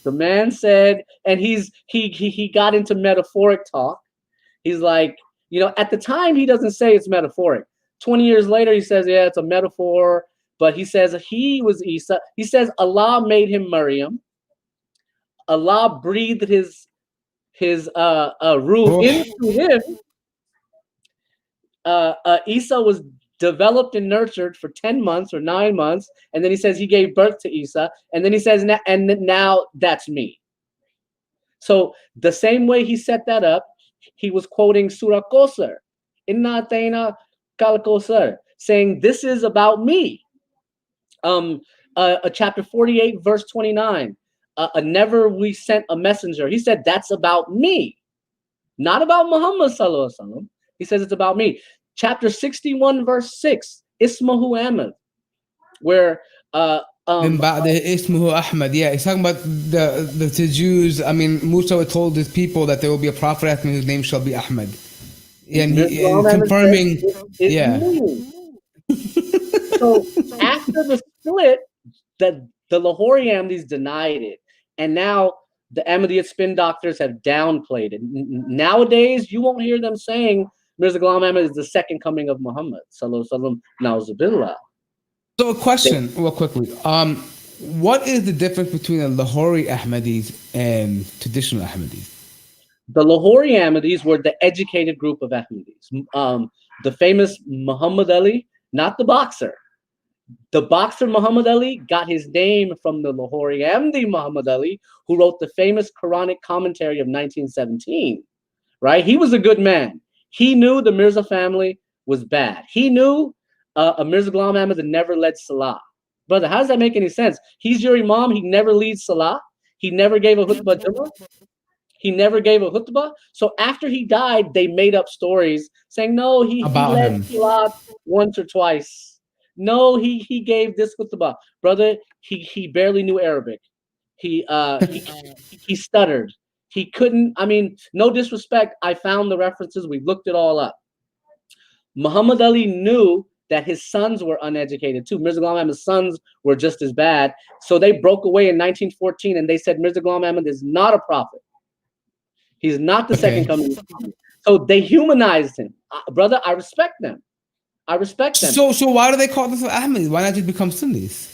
The man said, and he got into metaphoric talk. He's like, you know, at the time he doesn't say it's metaphoric. 20 years later he says, yeah, it's a metaphor. But he says he was Isa. He says Allah made him Maryam. Allah breathed his ruh into him. Isa was developed and nurtured for 10 months or 9 months, and then he says he gave birth to Isa, and then he says, and now that's me. So the same way he set that up, he was quoting Surah Kawsar, Inna atayna kal kawsar, saying this is about me. Chapter 48, verse 29. never we sent a messenger. He said that's about me, not about Muhammad sallallahu alaihi wasallam. He says it's about me. Chapter 61, verse 6, Ismahu Ahmad, where من بعد اسمه Ahmad. Yeah, he's talking about the Jews. I mean, Musa told his people that there will be a prophet after me whose name shall be Ahmad. And, and confirming, yeah. So after the split, the Lahori Ahmadis denied it, and now the Ahmadiyya spin doctors have downplayed it. Nowadays, you won't hear them saying Mirza Ghulam Ahmad is the second coming of Muhammad sallallahu alaihi wasallam. Na'uzubillah. So a question, real quickly. What is the difference between the Lahori Ahmadis and traditional Ahmadis? The Lahori Ahmadis were the educated group of Ahmadis. The famous Muhammad Ali, not the boxer. The boxer Muhammad Ali got his name from the Lahori Ahmadi Muhammad Ali, who wrote the famous Quranic commentary of 1917. Right? He was a good man. He knew the Mirza family was bad. He knew Mirza Ghulam Ahmad had never led Salah. Brother, how does that make any sense? He's your imam. He never leads Salah. He never gave a khutbah Jummah. He never gave a khutbah. So after he died, they made up stories saying, no, he led Salah once or twice. No, he gave this khutbah. Brother, he barely knew Arabic. He stuttered. He couldn't, I mean, no disrespect. I found the references. We looked it all up. Muhammad Ali knew that his sons were uneducated too. Mirza Ghulam Ahmad's sons were just as bad. So they broke away in 1914 and they said Mirza Ghulam Ahmad is not a prophet. He's not the second coming. So they humanized him. Brother, I respect them. I respect them. So why do they call this Ahmadis? Why not just become Sunnis?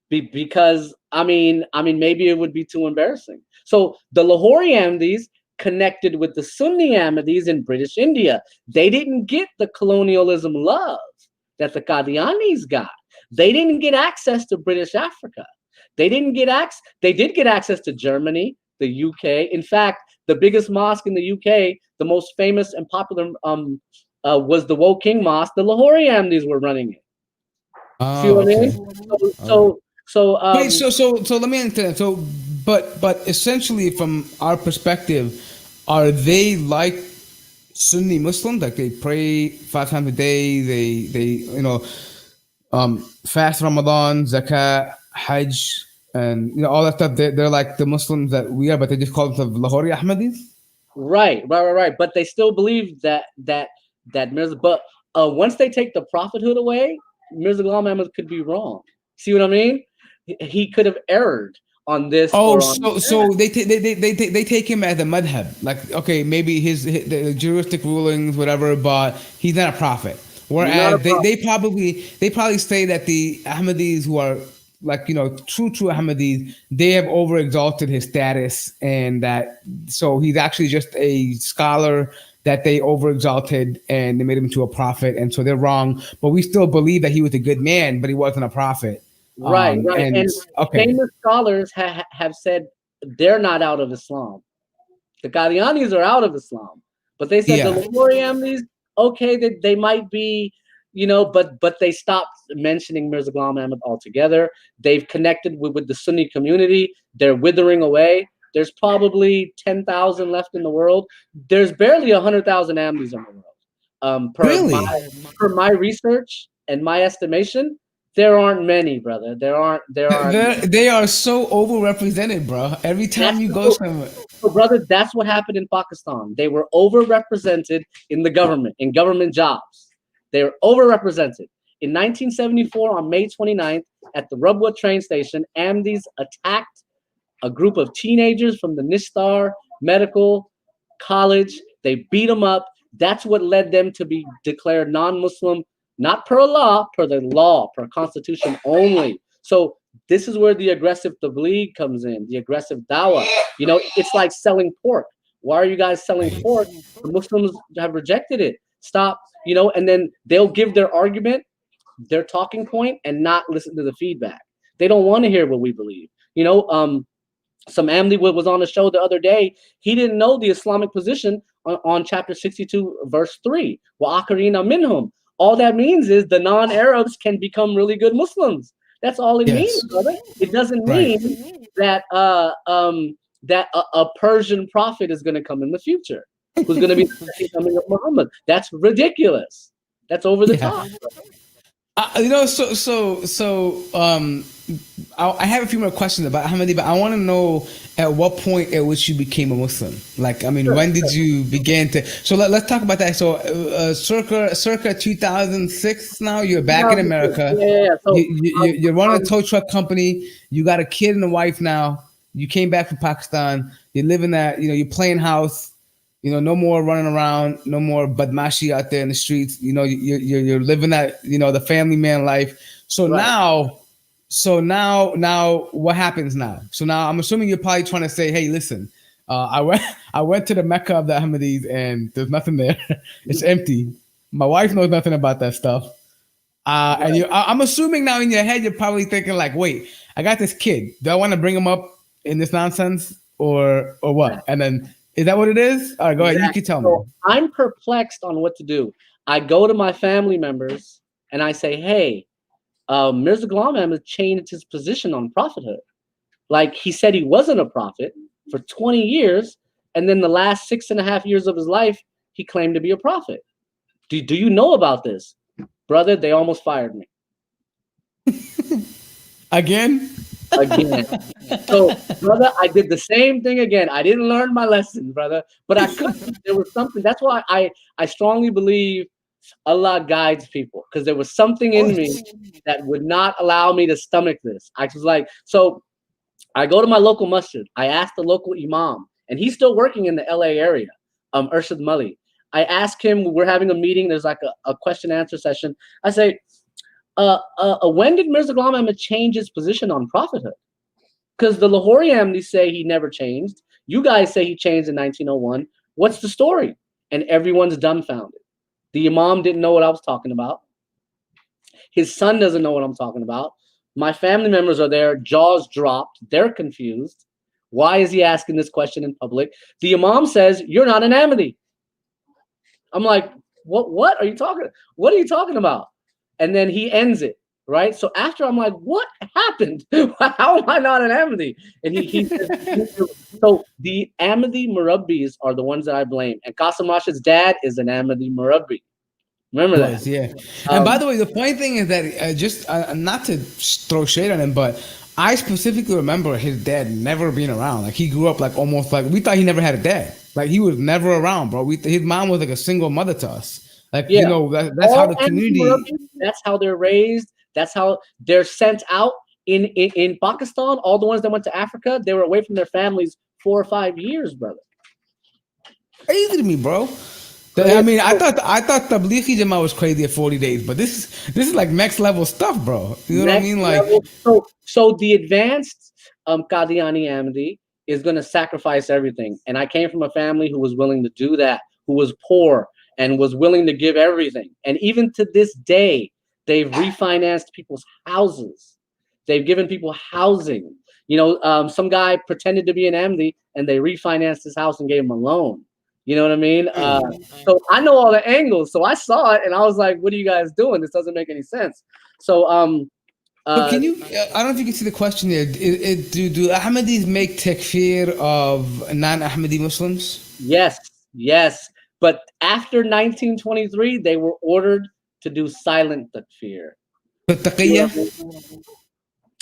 Because I mean, maybe it would be too embarrassing. So the Lahori Ahmadis connected with the Sunni Ahmadis in British India. They didn't get the colonialism love that the Qadianis got. They didn't get access to British Africa. They didn't get access. They did get access to Germany, the UK. In fact, the biggest mosque in the UK, the most famous and popular, was the Woking Mosque. The Lahori Ahmadis were running it. See what I mean? Wait, so let me understand. So, but essentially, from our perspective, are they like Sunni Muslims? Like they pray 5 times a day. They fast Ramadan, Zakat, Hajj, and all that stuff. They're like the Muslims that we are, but they just call themselves Lahori Ahmadis. Right. But they still believe that Mirza. But once they take the prophethood away, Mirza Ghulam Ahmad could be wrong. See what I mean? He could have erred on this. So they take him as a madhab. Like, okay, maybe the juristic rulings, whatever, but he's not a prophet. Whereas they probably say that the Ahmadis who are like true Ahmadis, they have overexalted his status, and that so he's actually just a scholar that they overexalted and they made him into a prophet, and so they're wrong. But we still believe that he was a good man, but he wasn't a prophet. Right. And famous scholars have said they're not out of Islam. The Qadianis are out of Islam, but they said the Lahori Ahmadis, okay, they might be, but they stopped mentioning Mirza Ghulam Ahmad altogether. They've connected with the Sunni community. They're withering away. There's probably 10,000 left in the world. There's barely 100,000 Ahmadis in the world. Per my research and my estimation, there aren't many, brother. They are so overrepresented, bro. Every time you go somewhere. So, brother, that's what happened in Pakistan. They were overrepresented in the government, in government jobs. They were overrepresented. In 1974, on May 29th, at the Rubwa train station, Ahmadis attacked a group of teenagers from the Nistar Medical College. They beat them up. That's what led them to be declared non-Muslim. Not per law, per constitution only. So this is where the aggressive tabligh comes in, the aggressive dawah. It's like selling pork. Why are you guys selling pork? The Muslims have rejected it. Stop, and then they'll give their argument, their talking point, and not listen to the feedback. They don't want to hear what we believe. Some Ahmadi was on the show the other day. He didn't know the Islamic position on chapter 62, verse 3. Wa akarina minhum. All that means is the non-Arabs can become really good Muslims. That's all it Yes. means, brother. It doesn't Right. mean that a Persian prophet is going to come in the future, who's going to be the second coming of Muhammad. That's ridiculous. That's over the Yeah. top. I have a few more questions about Ahmadi, but I want to know at what point at which you became a Muslim. Like, I mean, Sure, when did sure. you begin to? So let's talk about that. So, circa 2006. Now you're back in 2006. America. Yeah, yeah, yeah. So, You're running a um, tow truck company. You got a kid and a wife now. You came back from Pakistan. You're living that. You're playing house. No more running around, no more badmashi out there in the streets. You're living that, the family man life. So right. now, now, what happens now? So now, I'm assuming you're probably trying to say, "Hey, listen, I went to the Mecca of the Ahmadis, and there's nothing there. It's empty. My wife knows nothing about that stuff." And Right. I'm assuming now in your head, you're probably thinking like, "Wait, I got this kid. Do I want to bring him up in this nonsense, or what?" And then, is that what it is? All right, go ahead. You can Exactly. tell me. So I'm perplexed on what to do. I go to my family members and I say, "Hey, Mirza Ghulam Ahmad changed his position on prophethood. Like he said he wasn't a prophet for 20 years, and then the last 6.5 years of his life, he claimed to be a prophet. Do you know about this?" Brother, they almost fired me. Again? Again. So, brother, I did the same thing again. I didn't learn my lesson, brother, but I couldn't. There was something. That's why I strongly believe Allah guides people, because there was something in me that would not allow me to stomach this. I was like, so I go to my local masjid. I ask the local imam, and he's still working in the LA area, Urshad Mali. I ask him, we're having a meeting. There's like a question answer session. I say, when did Mirza Ghulam Ahmad change his position on prophethood? Because the Lahori Ahmadis say he never changed. You guys say he changed in 1901. What's the story? And everyone's dumbfounded. The imam didn't know what I was talking about. His son doesn't know what I'm talking about. My family members are there, jaws dropped. They're confused. Why is he asking this question in public? The imam says, "You're not an Ahmadi." I'm like, what are you talking? What are you talking about? And then he ends it, right? So after, I'm like, what happened? How am I not an Ahmadi? And he says, so the Ahmadi Murabbis are the ones that I blame. And Qasim Rashid's dad is an Ahmadi Murabbi. Remember that? Yeah. And by the way, the funny thing is that just not to throw shade on him, but I specifically remember his dad never being around. Like he grew up like almost like we thought he never had a dad. Like he was never around, bro. His mom was like a single mother to us. Like Yeah. that's how All the Ahmadi community. Murabbis, that's how they're raised. That's how they're sent out in Pakistan. All the ones that went to Africa, they were away from their families 4 or 5 years, brother. Crazy to me, bro. I mean, I thought Tablighi Jama was crazy at 40 days, but this is like next level stuff, bro. You know what I mean? Like, so the advanced Qadiani Ahmadi is going to sacrifice everything. And I came from a family who was willing to do that, who was poor and was willing to give everything. And even to this day, they've refinanced people's houses. They've given people housing. Some guy pretended to be an Ahmadi and they refinanced his house and gave him a loan. You know what I mean? So I know all the angles. So I saw it and I was like, what are you guys doing? This doesn't make any sense. So can you? I don't know if you can see the question there. Do Ahmadis make takfir of non-Ahmadi Muslims? Yes. But after 1923, they were ordered to do silent takfir.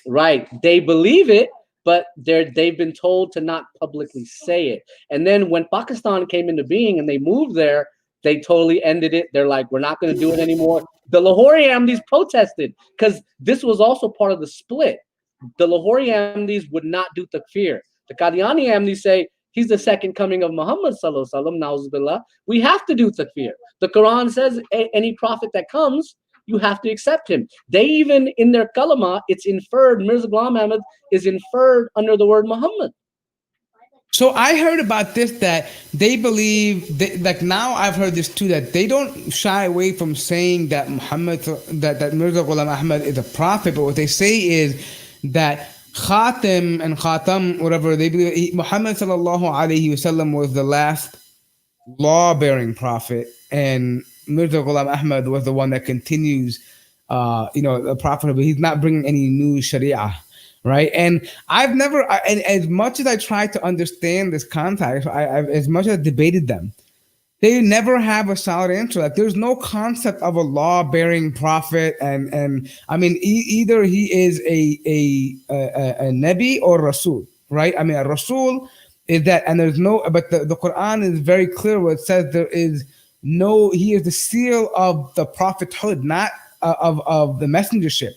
Right. They believe it, but they've been told to not publicly say it. And then when Pakistan came into being and they moved there, they totally ended it. They're like, we're not going to do it anymore. The Lahori Ahmadis protested because this was also part of the split. The Lahori Ahmadis would not do takfir. The Qadiani Ahmadis say he's the second coming of Muhammad sallallahu alaihi wasallam. Na'uzubillah. We have to do takfir. The Quran says any prophet that comes, you have to accept him. They even, in their kalama, it's inferred, Mirza Ghulam Ahmad is inferred under the word Muhammad. So I heard about this, that they believe, like now I've heard this too, that they don't shy away from saying that that Mirza Ghulam Ahmad is a prophet, but what they say is that Khatim and Khatam, whatever, they believe Muhammad sallallahu alaihi wasallam was the last law-bearing prophet, and Mirza Ghulam Ahmad was the one that continues the Prophethood, but he's not bringing any new Sharia, right? And I've never, and as much as I try to understand this context, as much as I debated them, they never have a solid answer. Like there's no concept of a law-bearing prophet, and I mean either he is a nabi or rasul, right? I mean a rasul is that, and there's no, but the Quran is very clear where it says there is no, he is the seal of the prophethood, not of the messengership.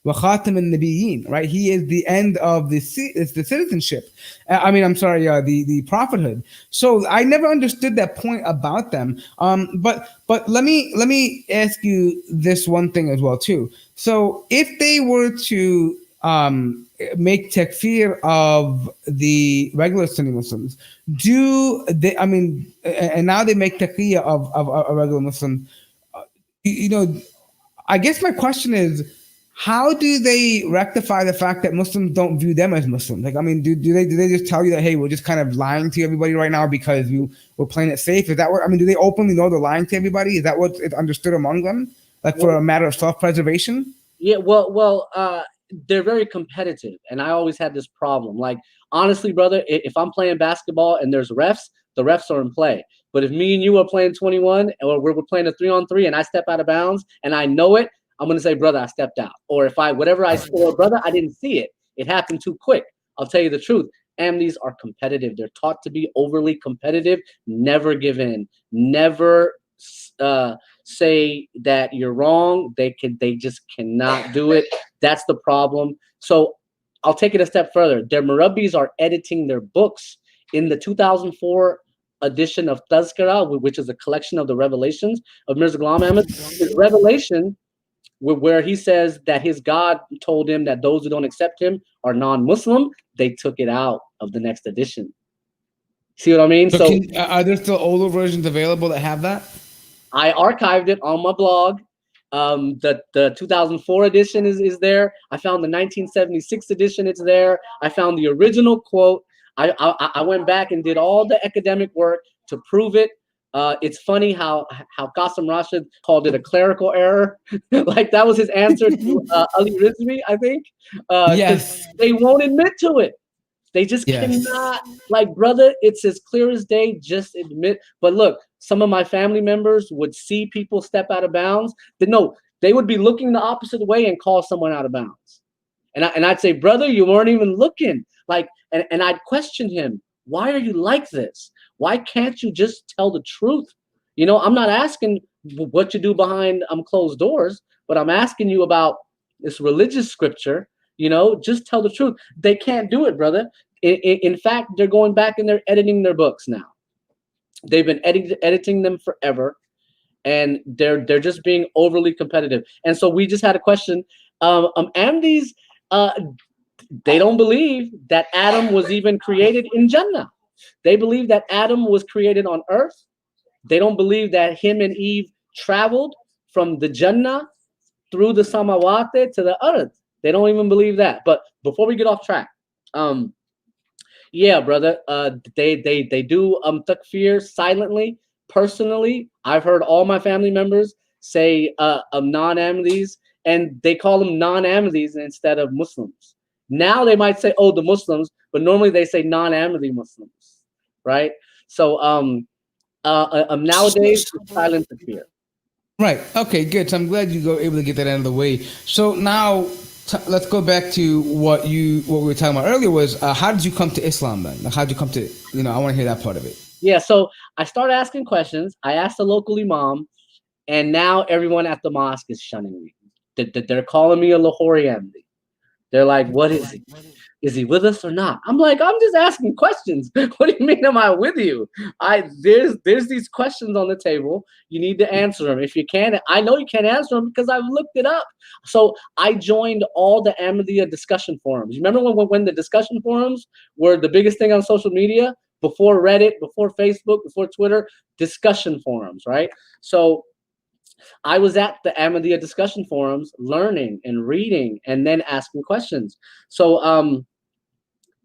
وَخَاتَمَ النَّبِيِّينَ, right? He is the end of the citizenship. I mean, I'm sorry, the prophethood. So I never understood that point about them. But let me ask you this one thing as well too. So if they were to make takfir of the regular Sunni Muslims, do they? I mean, and now they make takfir of a regular Muslim. You know, I guess my question is, how do they rectify the fact that Muslims don't view them as Muslims? Like, I mean, do they just tell you that, hey, we're just kind of lying to everybody right now because we're playing it safe? Is that what, I mean, do they openly know they're lying to everybody? Is that what is understood among them? Like for a matter of self-preservation? Yeah, well, they're very competitive, and I always had this problem. Like, honestly, brother, if I'm playing basketball and there's refs, the refs are in play. But if me and you are playing 21, or we're playing a 3-on-3, and I step out of bounds and I know it, I'm gonna say, brother, I stepped out. Or if whatever I score, brother, I didn't see it. It happened too quick. I'll tell you the truth. Ahmadis are competitive. They're taught to be overly competitive. Never give in. Never say that you're wrong. They just cannot do it. That's the problem. So I'll take it a step further. Their Murabbis are editing their books. In the 2004 edition of Tazkira, which is a collection of the revelations of Mirza Ghulam Ahmad, his revelation where he says that his God told him that those who don't accept him are non-Muslim, they took it out of the next edition. See what I mean? So are there still older versions available that have that? I archived it on my blog. The 2004 edition is there. I found the 1976 edition. It's there. I found the original quote. I went back and did all the academic work to prove it. It's funny how Qasim Rashid called it a clerical error. Like that was his answer to Ali Rizvi, I think. Yes. They won't admit to it. They just cannot. Like, brother, it's as clear as day. Just admit. But look, some of my family members would see people step out of bounds. They would be looking the opposite way and call someone out of bounds. And I'd say, brother, you weren't even looking. Like, and I'd question him. Why are you like this? Why can't you just tell the truth? You know, I'm not asking what you do behind closed doors, but I'm asking you about this religious scripture. You know, just tell the truth. They can't do it, brother. In fact, they're going back and they're editing their books now. They've been editing them forever, and they're just being overly competitive. And so we just had a question. Ahmadis, they don't believe that Adam was even created in Jannah. They believe that Adam was created on earth. They don't believe that him and Eve traveled from the Jannah through the Samawate to the earth. They don't even believe that. But before we get off track, yeah, brother, they do takfir silently. Personally, I've heard all my family members say non-Ahmadis, and they call them non-Ahmadis instead of Muslims. Now they might say, oh, the Muslims, but normally they say non-Ahmadi Muslims, right? So nowadays, it's silent takfir. Right. Okay, good. So I'm glad you were able to get that out of the way. So now let's go back to what we were talking about earlier was how did you come to Islam then? Like, how did you come to, I want to hear that part of it. Yeah, so I started asking questions. I asked the local imam, and now everyone at the mosque is shunning me. They're calling me a Lahori Ahmadi. They're like, what is he? Is he with us or not? I'm like, I'm just asking questions. What do you mean, am I with you? There's these questions on the table. You need to answer them. If you can't, I know you can't answer them because I've looked it up. So I joined all the Ahmadiyya discussion forums. You remember when the discussion forums were the biggest thing on social media? Before Reddit, before Facebook, before Twitter, discussion forums, right? So I was at the Ahmadiyya discussion forums learning and reading and then asking questions. So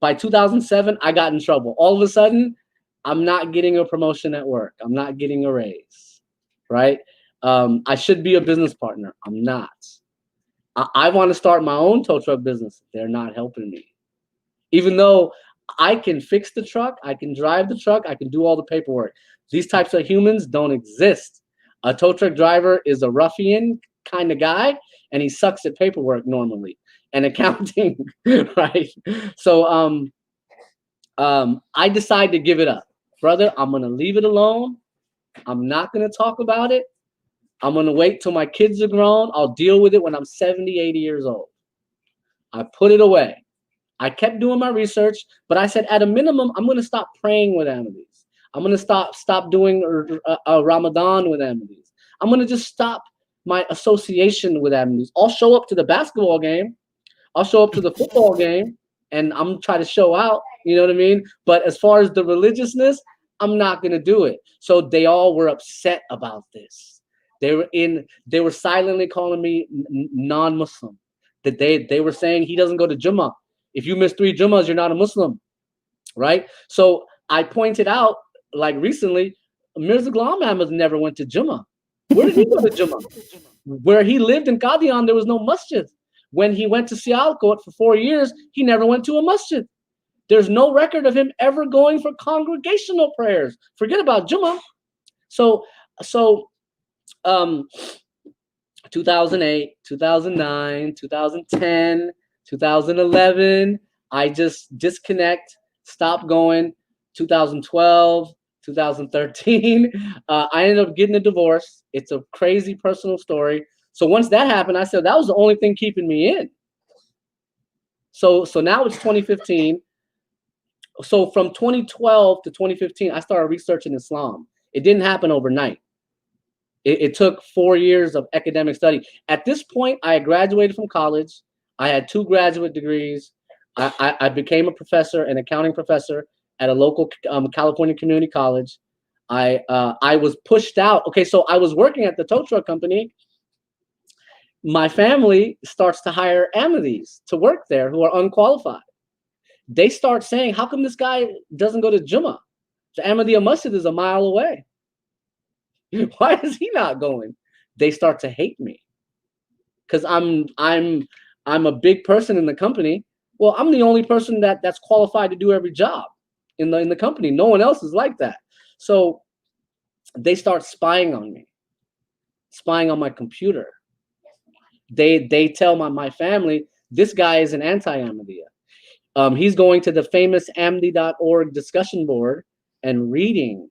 by 2007, I got in trouble. All of a sudden, I'm not getting a promotion at work. I'm not getting a raise, right? I should be a business partner. I'm not. I want to start my own tow truck business. They're not helping me. Even though I can fix the truck, I can drive the truck, I can do all the paperwork. These types of humans don't exist. A tow truck driver is a ruffian kind of guy, and he sucks at paperwork normally and accounting, right? So I decided to give it up. Brother, I'm going to leave it alone. I'm not going to talk about it. I'm going to wait till my kids are grown. I'll deal with it when I'm 70, 80 years old. I put it away. I kept doing my research, but I said at a minimum, I'm going to stop praying with Ahmadis. I'm going to stop doing a Ramadan with Ahmadis. I'm going to just stop my association with Ahmadis. I'll show up to the basketball game. I'll show up to the football game, and I'm trying to show out. You know what I mean? But as far as the religiousness, I'm not going to do it. So they all were upset about this. They were silently calling me non-Muslim. That they were saying he doesn't go to Jummah. If you miss 3 Jummahs, you're not a Muslim, right? So I pointed out, like recently, Mirza Ghulam Ahmad never went to Jummah. Where did he go to Jummah? Where he lived in Qadian, there was no masjid. When he went to Sialkot for 4 years, he never went to a masjid. There's no record of him ever going for congregational prayers. Forget about Jummah. So 2008, 2009, 2010, 2011, I just disconnect, stop going. 2012, 2013, I ended up getting a divorce. It's a crazy personal story. So once that happened, I said that was the only thing keeping me in. So now it's 2015. So from 2012 to 2015, I started researching Islam. It didn't happen overnight. It took 4 years of academic study. At this point, I had graduated from college. I had 2 graduate degrees. I became a professor, an accounting professor at a local California community college. I was pushed out. Okay, so I was working at the tow truck company. My family starts to hire Ahmadis to work there who are unqualified. They start saying, how come this guy doesn't go to Jummah? The Ahmadiyya Masjid is a mile away. Why is he not going? They start to hate me because I'm a big person in the company. Well, I'm the only person that's qualified to do every job in the company. No one else is like that. So they start spying on me, spying on my computer. They tell my family, this guy is an anti-Ahmadiyya. He's going to the famous Ahmadi.org discussion board and reading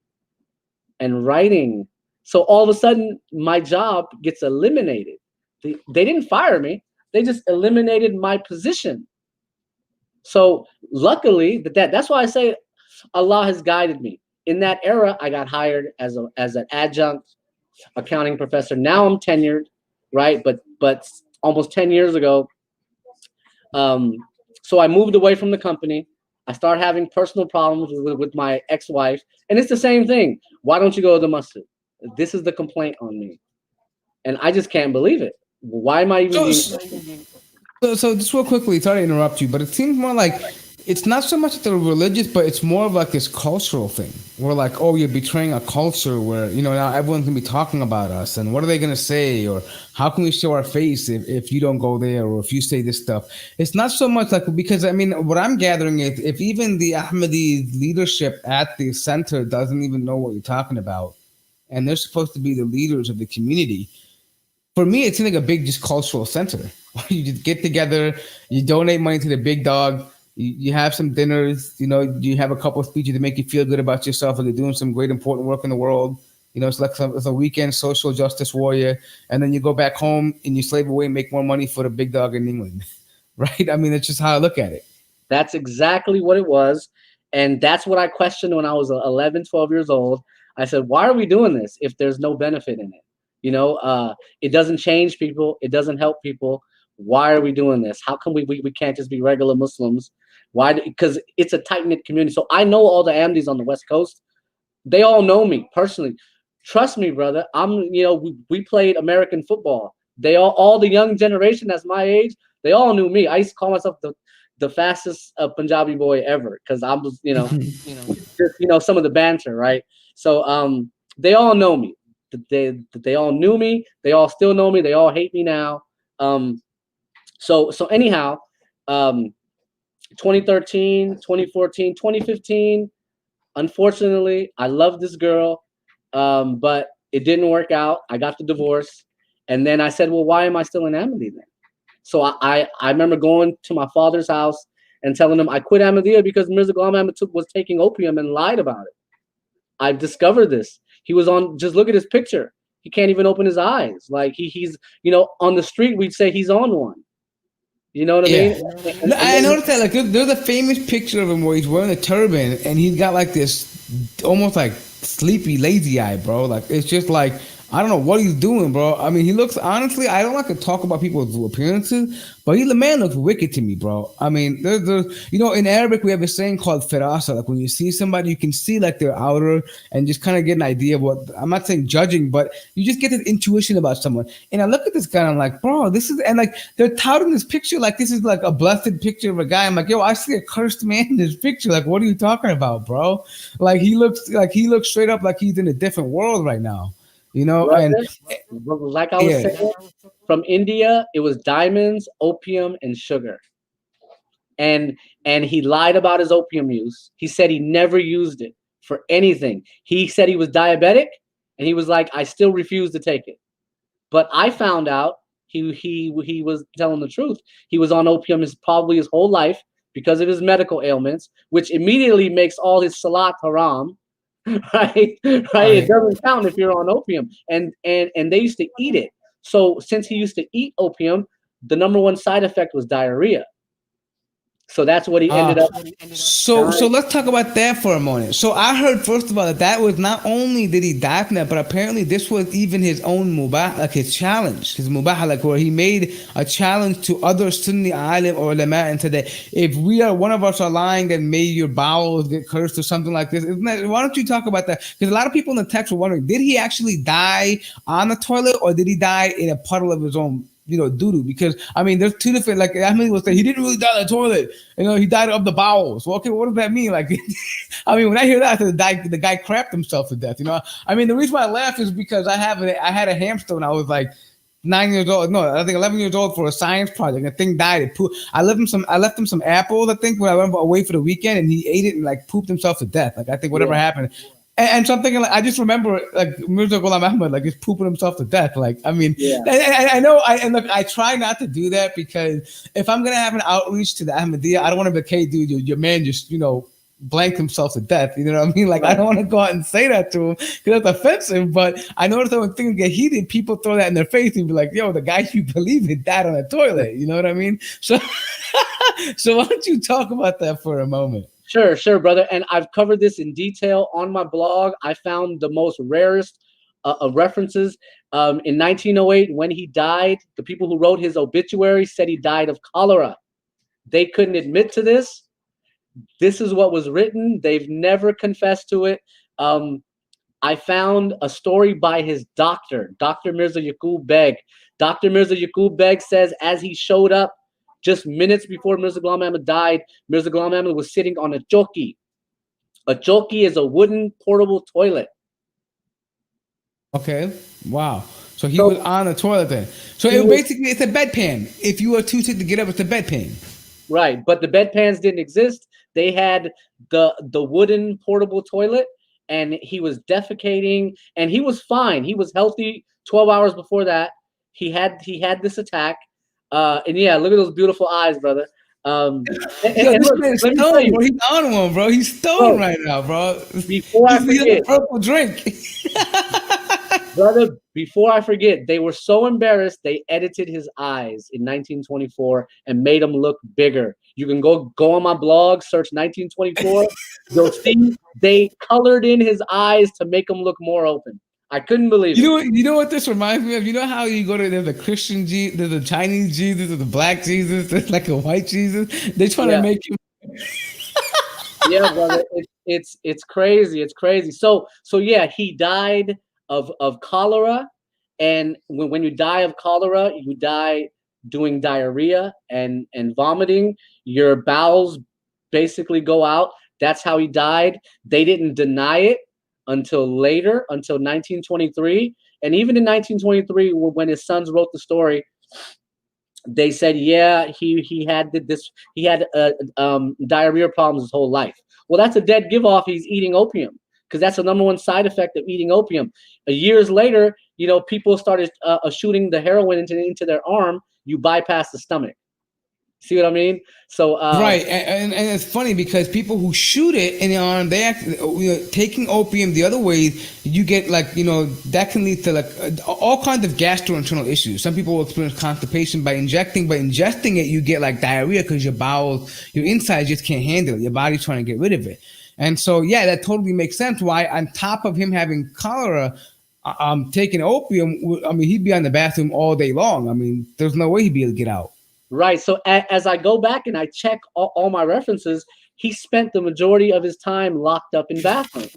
and writing. So all of a sudden, my job gets eliminated. They didn't fire me. They just eliminated my position. So luckily, that's why I say Allah has guided me. In that era, I got hired as an adjunct accounting professor. Now I'm tenured, right? But almost 10 years ago, so I moved away from the company. I started having personal problems with my ex-wife, and it's the same thing. Why don't you go to the masjid? This is the complaint on me, and I just can't believe it. Why am I even being... So just real quickly, sorry to interrupt you, but it seems more like it's not so much that they're religious, but it's more of like this cultural thing. We're like, oh, you're betraying a culture where, now everyone's gonna be talking about us, and what are they gonna say, or how can we show our face if you don't go there, or if you say this stuff. It's not so much like, because what I'm gathering is if even the Ahmadi leadership at the center doesn't even know what you're talking about, and they're supposed to be the leaders of the community. For me, it seems like a big just cultural center. You just get together, you donate money to the big dog, you have some dinners, you have a couple of speeches to make you feel good about yourself, like you're doing some great important work in the world. It's like it's a weekend social justice warrior, and then you go back home and you slave away and make more money for the big dog in England, right? It's just how I look at it. That's exactly what it was, and that's what I questioned when I was 11, 12 years old. I said, why are we doing this if there's no benefit in it? It doesn't change people. It doesn't help people. Why are we doing this? How come we can't just be regular Muslims? Why? Because it's a tight-knit community. So I know all the Ahmadis on the West Coast. They all know me personally. Trust me, brother. We played American football. All the young generation that's my age, they all knew me. I used to call myself the fastest Punjabi boy ever because I'm just, some of the banter, right? So they all know me. They all knew me. They all still know me. They all hate me now. So anyhow, 2013, 2014, 2015. Unfortunately, I loved this girl, but it didn't work out. I got the divorce, and then I said, "Well, why am I still in Ahmadiyya then?" So I remember going to my father's house and telling him I quit Ahmadiyya because Mirza Ghulam Ahmad was taking opium and lied about it. I've discovered this. He was on. Just look at his picture. He can't even open his eyes. Like he's on the street we'd say he's on one. You know what I Yeah. mean? No, I Then, noticed that like there's a famous picture of him where he's wearing a turban and he's got like this almost like sleepy, lazy eye, bro. Like it's just like I don't know what he's doing, bro. I mean, he looks honestly. I don't like to talk about people's appearances, but the man looks wicked to me, bro. I mean, there's in Arabic we have a saying called firasa. Like when you see somebody, you can see like their outer and just kind of get an idea of what. I'm not saying judging, but you just get this intuition about someone. And I look at this guy, and I'm like, bro, this is and like they're touting this picture like this is like a blessed picture of a guy. I'm like, yo, I see a cursed man in this picture. Like, what are you talking about, bro? Like he looks straight up like he's in a different world right now. And like I was yeah. saying, from India, it was diamonds, opium, and sugar. And he lied about his opium use. He said he never used it for anything. He said he was diabetic, and he was like, I still refuse to take it. But I found out he was telling the truth. He was on opium probably his whole life because of his medical ailments, which immediately makes all his salat haram. Right. It doesn't count if you're on opium, and they used to eat it. So since he used to eat opium, the number one side effect was diarrhea. So that's what he ended up. So let's talk about that for a moment. So I heard first of all that was not only did he die from that, but apparently this was even his own mubah, like his challenge, his mubah, like where he made a challenge to other Sunni alim or ulama and said that if one of us are lying, then may your bowels get cursed or something like this. Why don't you talk about that? Because a lot of people in the text were wondering, did he actually die on the toilet or did he die in a puddle of his own doo-doo? Because I mean, there's two different. Like Ahmed was saying, he didn't really die in the toilet. He died of the bowels. Well, okay, what does that mean? Like, I mean, when I hear that, I said the guy crapped himself to death. I mean, the reason why I laugh is because I had a hamster when I was like 9 years old. No, I think 11 years old for a science project. The thing died. I left him some apples. I think when I went away for the weekend, and he ate it and like pooped himself to death. Like I think whatever happened. And so I'm thinking, like, I just remember, like, Mirza Ghulam Ahmad, like, he's pooping himself to death. Like, I mean, I know, and look, I try not to do that because if I'm going to have an outreach to the Ahmadiyya, I don't want to be like, hey, dude, your man just, blanked himself to death. You know what I mean? Like, I don't want to go out and say that to him because that's offensive. But I noticed that when things get heated, people throw that in their face and be like, yo, the guy you believe in died on a toilet. You know what I mean? So, so why don't you talk about that for a moment? Sure, brother. And I've covered this in detail on my blog. I found the most rarest of references. In 1908, when he died, the people who wrote his obituary said he died of cholera. They couldn't admit to this. This is what was written. They've never confessed to it. I found a story by his doctor, Dr. Mirza Yaqub Beg. Dr. Mirza Yaqub Beg says as he showed up, just minutes before Mirza Ghulam Ahmad died, Mirza Ghulam Ahmad was sitting on a choki. A choki is a wooden portable toilet. Okay. Wow. So he was on the toilet then. So it's a bedpan. If you were too sick to get up, it's a bedpan. Right. But the bedpans didn't exist. They had the wooden portable toilet, and he was defecating, and he was fine. He was healthy 12 hours before that. He had this attack. And yeah, look at those beautiful eyes, brother. Yo, this man is stoned, bro. He's on one, bro. He's stoned right now, bro. Before I forget, purple drink. brother, before I forget, they were so embarrassed they edited his eyes in 1924 and made them look bigger. You can go on my blog, search 1924. You'll see they colored in his eyes to make them look more open. I couldn't believe it. You know what this reminds me of? You know how you go to there's a Christian Jesus, there's a Chinese Jesus, there's a black Jesus, there's like a white Jesus. They're trying to make you. Yeah, brother, it's crazy. It's crazy. So yeah, he died of cholera, and when you die of cholera, you die doing diarrhea and vomiting. Your bowels basically go out. That's how he died. They didn't deny it until later, until 1923. And even in 1923, when his sons wrote the story, They said, yeah, he had this, he had diarrhea problems his whole life. Well, that's a dead give off. He's eating opium, because that's the number one side effect of eating opium. Years later, people started shooting the heroin into their arm. You bypass the stomach. See what I mean? So Right, and it's funny because people who shoot it in the arm, they act, taking opium the other way, you get like, that can lead to like all kinds of gastrointestinal issues. Some people will experience constipation by injecting, but ingesting it, you get like diarrhea because your bowels, your insides just can't handle it. Your body's trying to get rid of it. And so, yeah, that totally makes sense why on top of him having cholera, taking opium, I mean, he'd be on the bathroom all day long. I mean, there's no way he'd be able to get out. Right. So as I go back and I check all my references, he spent the majority of his time locked up in bathrooms.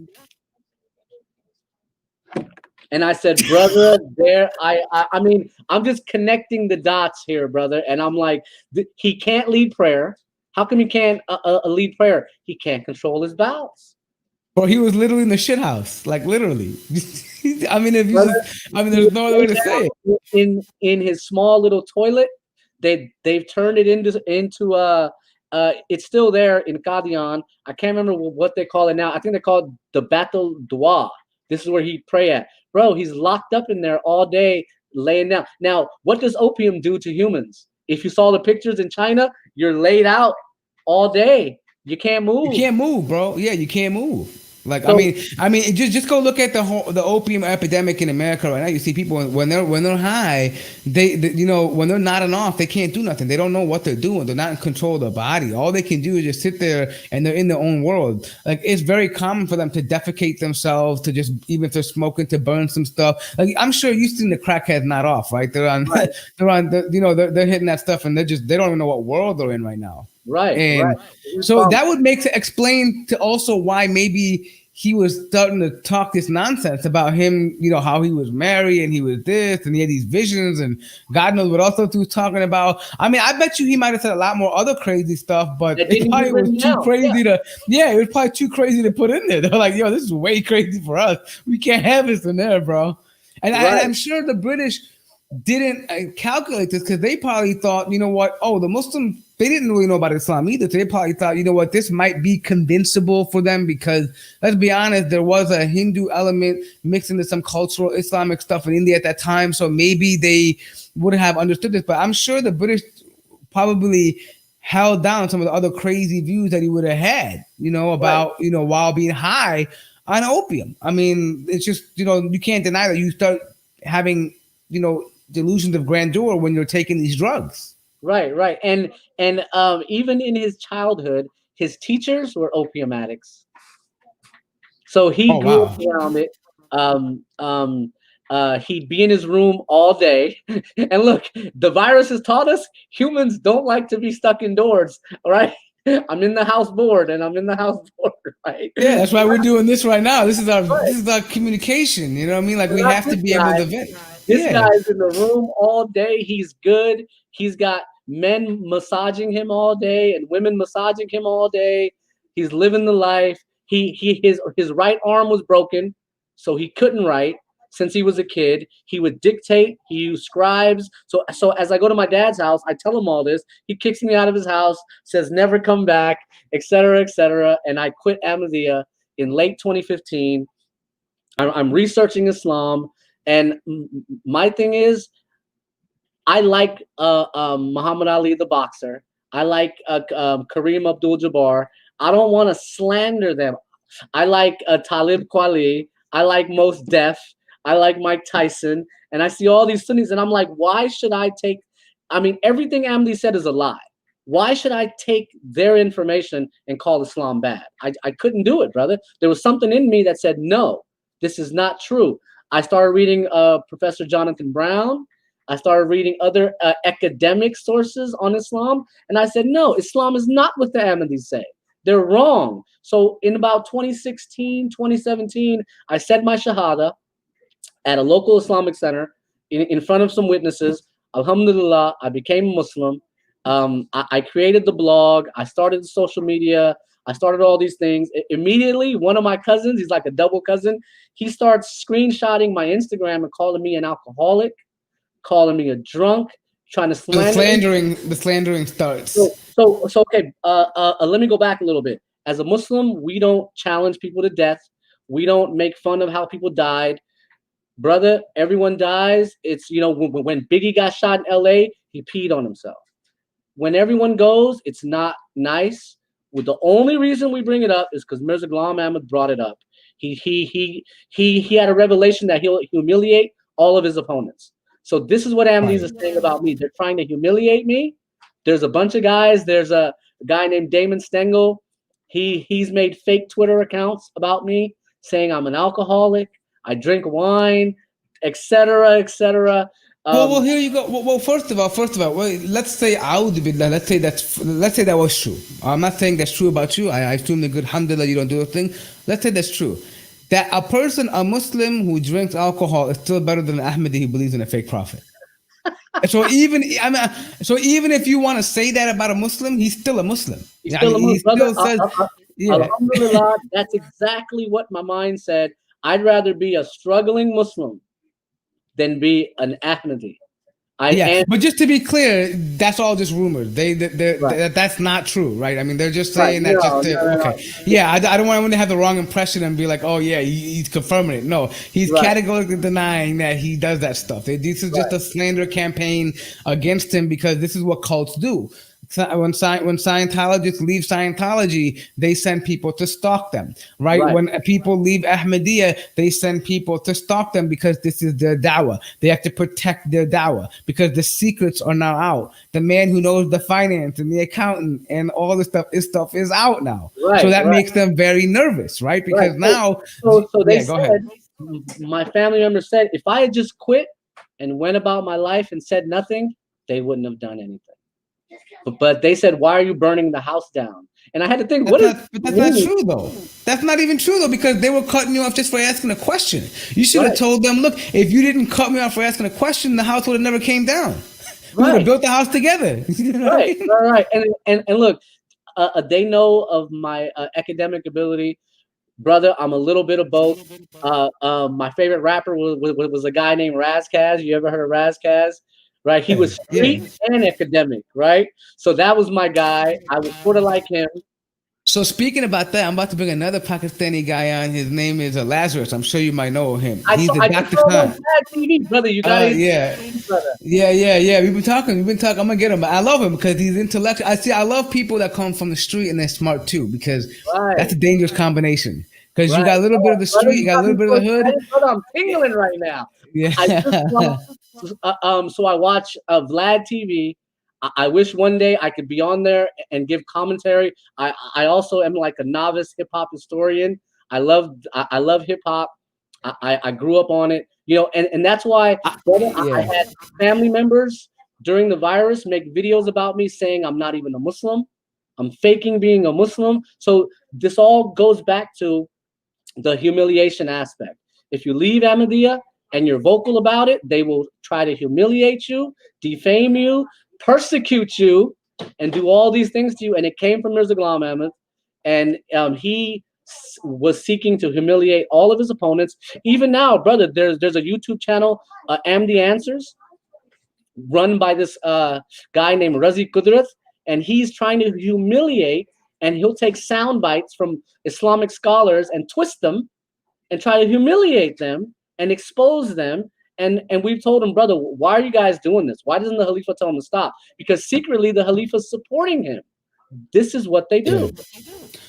And I said, brother, I mean, I'm just connecting the dots here, brother. And I'm like, he can't lead prayer. How come he can't lead prayer? He can't control his bowels. Bro, he was literally in the shit house, like literally. I mean, there's no other way to say it. In his small little toilet, they've turned it into it's still there in Qadian. I can't remember what they call it now. I think they call it the Battle Dua. This is where he'd pray at. Bro, he's locked up in there all day, laying down. Now, what does opium do to humans? If you saw the pictures in China, you're laid out all day. You can't move. You can't move, bro. Yeah, you can't move. Like, so, I mean, just go look at the opium epidemic in America right now. You see people when they're high, they when they're nodding off, they can't do nothing. They don't know what they're doing. They're not in control of their body. All they can do is just sit there and they're in their own world. Like, it's very common for them to defecate themselves, to just, even if they're smoking, to burn some stuff. Like, I'm sure you've seen the crackheads not off, right? They're on, right. they're hitting that stuff, and they don't even know what world they're in right now. Right. And right. So that would explain to also why maybe he was starting to talk this nonsense about him, how he was married and he was this and he had these visions and God knows what else he was talking about. I mean, I bet you he might have said a lot more other crazy stuff, but it probably was too crazy it was probably too crazy to put in there. They're like, yo, this is way crazy for us. We can't have this in there, bro. And right. I'm sure the British didn't calculate this because they probably thought, the Muslims, they didn't really know about Islam either. So they probably thought, this might be convincible for them because, let's be honest, there was a Hindu element mixed into some cultural Islamic stuff in India at that time. So maybe they would have understood this. But I'm sure the British probably held down some of the other crazy views that he would have had, about, right. While being high on opium. I mean, it's just, you can't deny that you start having, delusions of grandeur when you're taking these drugs. Right. And even in his childhood, his teachers were opium addicts. So he grew up around it. He'd be in his room all day. And look, the virus has taught us humans don't like to be stuck indoors, all right? I'm in the house bored, right? Yeah, that's why we're doing this right now. This is our communication. You know what I mean? Like, we have to be able to vent. This guy's in the room all day. He's good. He's got men massaging him all day and women massaging him all day. He's living the life. His right arm was broken, so he couldn't write since he was a kid. He would dictate. He used scribes. So as I go to my dad's house, I tell him all this. He kicks me out of his house, says never come back, etc., etc. And I quit Ahmadiyya in late 2015. I'm researching Islam. And my thing is, I like Muhammad Ali, the boxer. I like Kareem Abdul-Jabbar. I don't want to slander them. I like Talib Kweli. I like Mos Def. I like Mike Tyson. And I see all these Sunnis, and I'm like, why should I take? I mean, everything Ahmadi said is a lie. Why should I take their information and call Islam bad? I couldn't do it, brother. There was something in me that said, no, this is not true. I started reading Professor Jonathan Brown. I started reading other academic sources on Islam. And I said, no, Islam is not what the Ahmadis say. They're wrong. So in about 2016, 2017, I said my Shahada at a local Islamic center in front of some witnesses. Alhamdulillah, I became a Muslim. I created the blog. I started the social media. I started all these things. Immediately, one of my cousins, he's like a double cousin, he starts screenshotting my Instagram and calling me an alcoholic, calling me a drunk, trying to The slander. slandering starts. So okay. Let me go back a little bit. As a Muslim, we don't challenge people to death. We don't make fun of how people died, brother. Everyone dies. It's when Biggie got shot in L.A., he peed on himself. When everyone goes, it's not nice. With the only reason we bring it up is because Mirza Ghulam Ahmad brought it up. He had a revelation that he'll humiliate all of his opponents. So this is what Ahmadis are saying about me. They're trying to humiliate me. There's a bunch of guys. There's a guy named Damon Stengel. He's made fake Twitter accounts about me saying I'm an alcoholic, I drink wine, etc., etc. Well, here you go. Well, first of all, well, let's say let's say that was true. I'm not saying that's true about you. I assume the good, alhamdulillah, you don't do a thing. Let's say that's true. That a Muslim who drinks alcohol is still better than an Ahmadi who believes in a fake prophet. So even if you want to say that about a Muslim, he's still a Muslim. He's still a Muslim. Still says, yeah. Alhamdulillah, that's exactly what my mind said. I'd rather be a struggling Muslim than be an Ahmadi. But just to be clear, that's all just rumors. That's not true, right? I mean, they're just saying that. Okay. Yeah, I don't want to have the wrong impression and be like, oh yeah, he's confirming it. No, he's categorically denying that he does that stuff. This is just a slander campaign against him because this is what cults do. When Scientologists leave Scientology, they send people to stalk them, right? When people leave Ahmadiyya, they send people to stalk them because this is their dawah. They have to protect their dawah because the secrets are now out. The man who knows the finance and the accountant and all this stuff is out now. So that makes them very nervous, right? Because now, so they said, my family members said, if I had just quit and went about my life and said nothing, they wouldn't have done anything. But they said, why are you burning the house down? And I had to think, but that's not true, though. That's not even true, though, because they were cutting you off just for asking a question. You should have told them, look, if you didn't cut me off for asking a question, the house would have never came down. We would have built the house together. Right. And look, they know of my academic ability. Brother, I'm a little bit of both. My favorite rapper was a guy named Razkaz. You ever heard of Razkaz? Right, he was street and academic, right? So that was my guy. I was sort of like him. So speaking about that, I'm about to bring another Pakistani guy on. His name is Lazarus. I'm sure you might know him. He's the Dr. Khan. TV, brother. You got Yeah. We've been talking. I'm gonna get him. I love him because he's intellectual. I love people that come from the street and they're smart too, because that's a dangerous combination. Because you got a little bit of the street, you got a little bit of the hood. I'm tingling right now. Yeah. So I watch Vlad TV. I wish one day I could be on there and give commentary. I also am like a novice hip hop historian. I love hip hop. I grew up on it, and that's why I had family members during the virus make videos about me saying I'm not even a Muslim. I'm faking being a Muslim. So this all goes back to the humiliation aspect. If you leave Ahmadiyya and you're vocal about it, they will try to humiliate you, defame you, persecute you, and do all these things to you. And it came from Mirza Ghulam Ahmad, and he was seeking to humiliate all of his opponents. Even now, brother, there's a YouTube channel, Ahmadi Answers, run by this guy named Razi Qudrat, and he's trying to humiliate, and he'll take sound bites from Islamic scholars and twist them and try to humiliate them and expose them. And we've told him, brother, why are you guys doing this? Why doesn't the Khalifa tell him to stop? Because secretly the Khalifa is supporting him. This is what they do.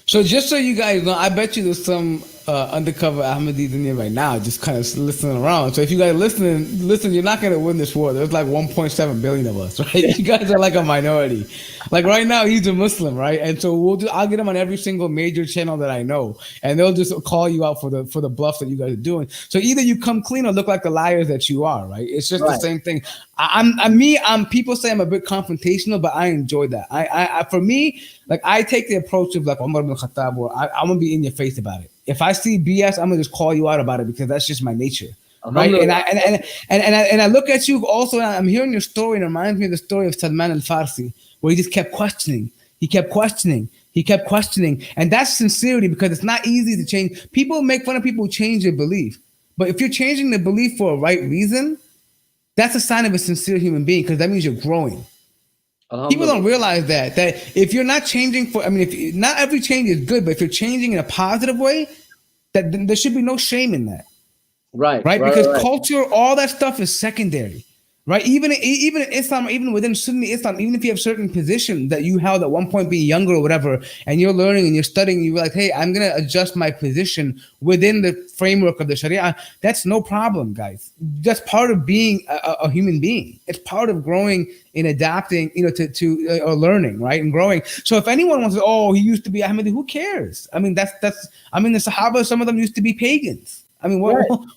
So just so you guys know, I bet you there's some undercover Ahmadis in here right now just kind of listening around. So if you guys listen, you're not going to win this war. There's like 1.7 billion of us, right? You guys are like a minority. Like right now, he's a Muslim, right? And so I'll get him on every single major channel that I know, and they'll just call you out for the bluff that you guys are doing. So either you come clean or look like the liars that you are, right? It's just the same thing. People say I'm a bit confrontational, but I enjoy that. For me, like I take the approach of like Umar ibn Khattab, or I'm gonna be in your face about it. If I see BS, I'm gonna just call you out about it because that's just my nature, right? And I look at you also. And I'm hearing your story, and it reminds me of the story of Salman al-Farsi, where he just kept questioning. He kept questioning, and that's sincerity, because it's not easy to change. People make fun of people who change their belief, but if you're changing the belief for a right reason, that's a sign of a sincere human being, because that means you're growing. People don't realize that if you're not changing if not every change is good, but if you're changing in a positive way, then there should be no shame in that. Right. Because culture, all that stuff is secondary. Right, even in Islam, even within Sunni Islam, even if you have certain position that you held at one point being younger or whatever, and you're learning and you're studying, you're like, hey, I'm gonna adjust my position within the framework of the Sharia. That's no problem, guys. That's part of being a human being. It's part of growing and adapting, to learning, right, and growing. So if anyone wants to, oh, he used to be Ahmadi, who cares? I mean, the Sahaba, some of them used to be pagans. I mean,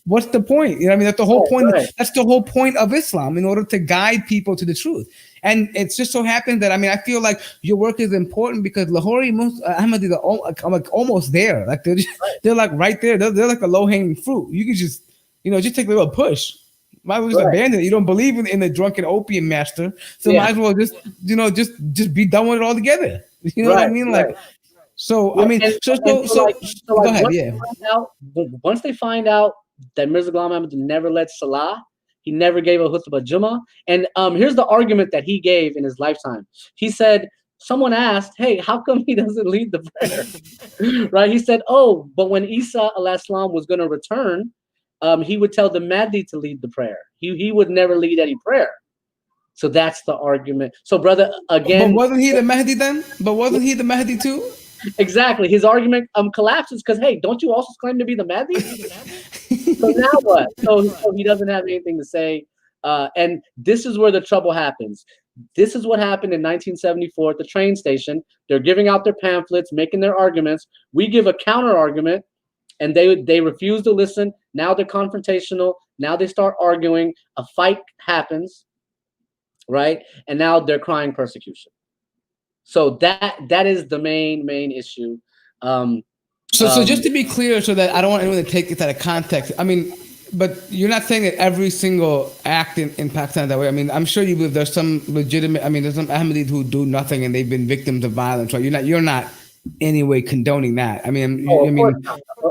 what's the point? That's the whole point. Right. That's the whole point of Islam, in order to guide people to the truth. And it's just so happened that, I feel like your work is important because Lahori Ahmadi are like almost there. Like they're like right there. They're like a low hanging fruit. You can just, just take a little push. Might as well just abandon it. You don't believe in the drunken opium master, so might as well just be done with it altogether. You know what I mean? Like. So go ahead. Once they find out that Mirza Ghulam Ahmad never led Salah, he never gave a khutbah Jummah, and here's the argument that he gave in his lifetime. He said, someone asked, "Hey, how come he doesn't lead the prayer?" Right? He said, "Oh, but when Isa alayhi salam was going to return, he would tell the Mahdi to lead the prayer. He would never lead any prayer." So that's the argument. So, brother, again, but wasn't he the Mahdi then? But wasn't he the Mahdi too? Exactly. His argument collapses because, hey, don't you also claim to be the Mahdi? So now what? So he doesn't have anything to say. And this is where the trouble happens. This is what happened in 1974 at the train station. They're giving out their pamphlets, making their arguments. We give a counter argument, and they refuse to listen. Now they're confrontational. Now they start arguing. A fight happens, right? And now they're crying persecution. So that is the main issue. So just to be clear, so that I don't want anyone to take it out of context. But you're not saying that every single act in Pakistan is that way. I'm sure you believe there's some legitimate. There's some Ahmadis who do nothing and they've been victims of violence. Right? You're not anyway condoning that.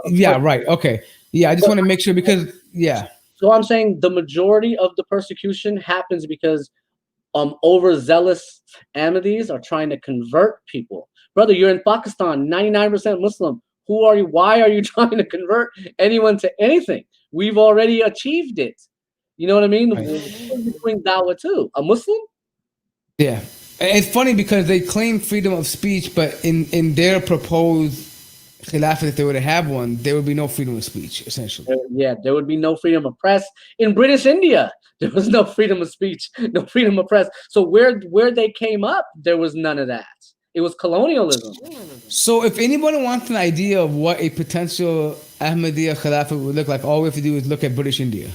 Yeah, right. Okay. Yeah, I just want to make sure because So I'm saying the majority of the persecution happens because overzealous Ahmadis are trying to convert people. Brother, you're in Pakistan, 99% Muslim. Who are you? Why are you trying to convert anyone to anything? We've already achieved it. You know what I mean? Right. Between dawah too. A Muslim? Yeah. And it's funny because they claim freedom of speech, but in their proposed Khilafat, if they were to have one, there would be no freedom of speech, essentially. There would be no freedom of press. In British India, there was no freedom of speech, no freedom of press. So where they came up, there was none of that. It was colonialism. So if anyone wants an idea of what a potential Ahmadiyya Khilafat would look like, all we have to do is look at British India.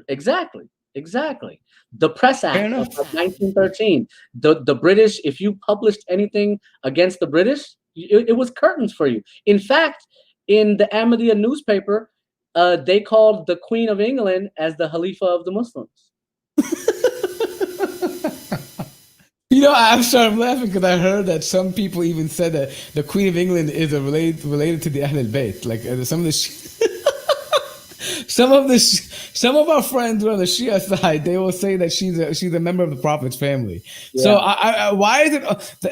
Exactly. The Press Act of 1913. The British, if you published anything against the British, it was curtains for you. In fact, in the Ahmadiyya newspaper, they called the Queen of England as the Khalifa of the Muslims. I'm sorry, I'm laughing because I heard that some people even said that the Queen of England is related to the Ahl al-Bayt. Like some of our friends who are on the Shia side, they will say that she's a member of the Prophet's family. Yeah. So why is it?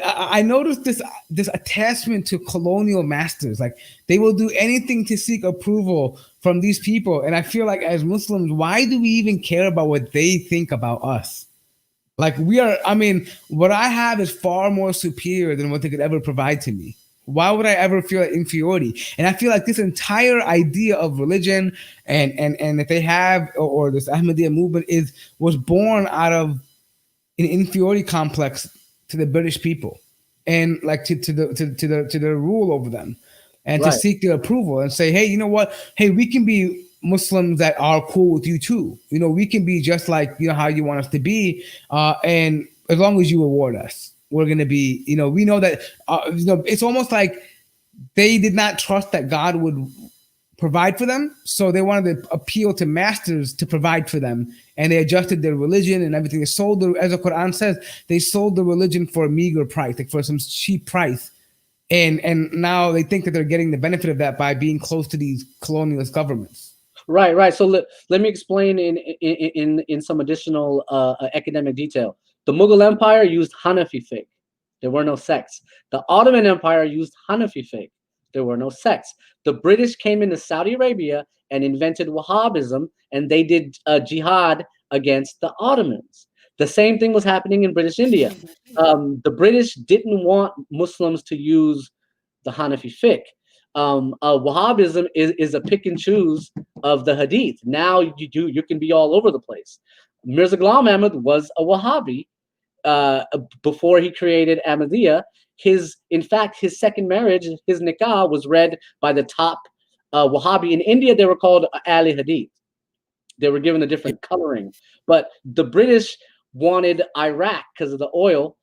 I noticed this attachment to colonial masters. Like they will do anything to seek approval from these people, and I feel like as Muslims, why do we even care about what they think about us? Like what I have is far more superior than what they could ever provide to me. Why would I ever feel that inferiority? And I feel like this entire idea of religion and that they have, or this Ahmadiyya movement was born out of an inferiority complex to the British people, and like to the rule over them, and to seek their approval and say, hey, you know what? Hey, we can be Muslims that are cool with you too. We can be just like how you want us to be, and as long as you reward us, we're gonna be. We know that. It's almost like they did not trust that God would provide for them, so they wanted to appeal to masters to provide for them, and they adjusted their religion and everything. They sold as the Quran says, they sold the religion for a meager price, like for some cheap price, and now they think that they're getting the benefit of that by being close to these colonialist governments. Right. So let me explain in some additional academic detail. The Mughal Empire used Hanafi fiqh. There were no sects. The Ottoman Empire used Hanafi fiqh. There were no sects. The British came into Saudi Arabia and invented Wahhabism, and they did jihad against the Ottomans. The same thing was happening in British India. The British didn't want Muslims to use the Hanafi fiqh. Wahhabism is a pick and choose of the Hadith. Now you can be all over the place. Mirza Ghulam Ahmad was a Wahhabi before he created Ahmadiyya. In fact, his second marriage, his nikah, was read by the top Wahhabi in India. They were called Ali Hadith. They were given a different coloring, but the British wanted Iraq because of the oil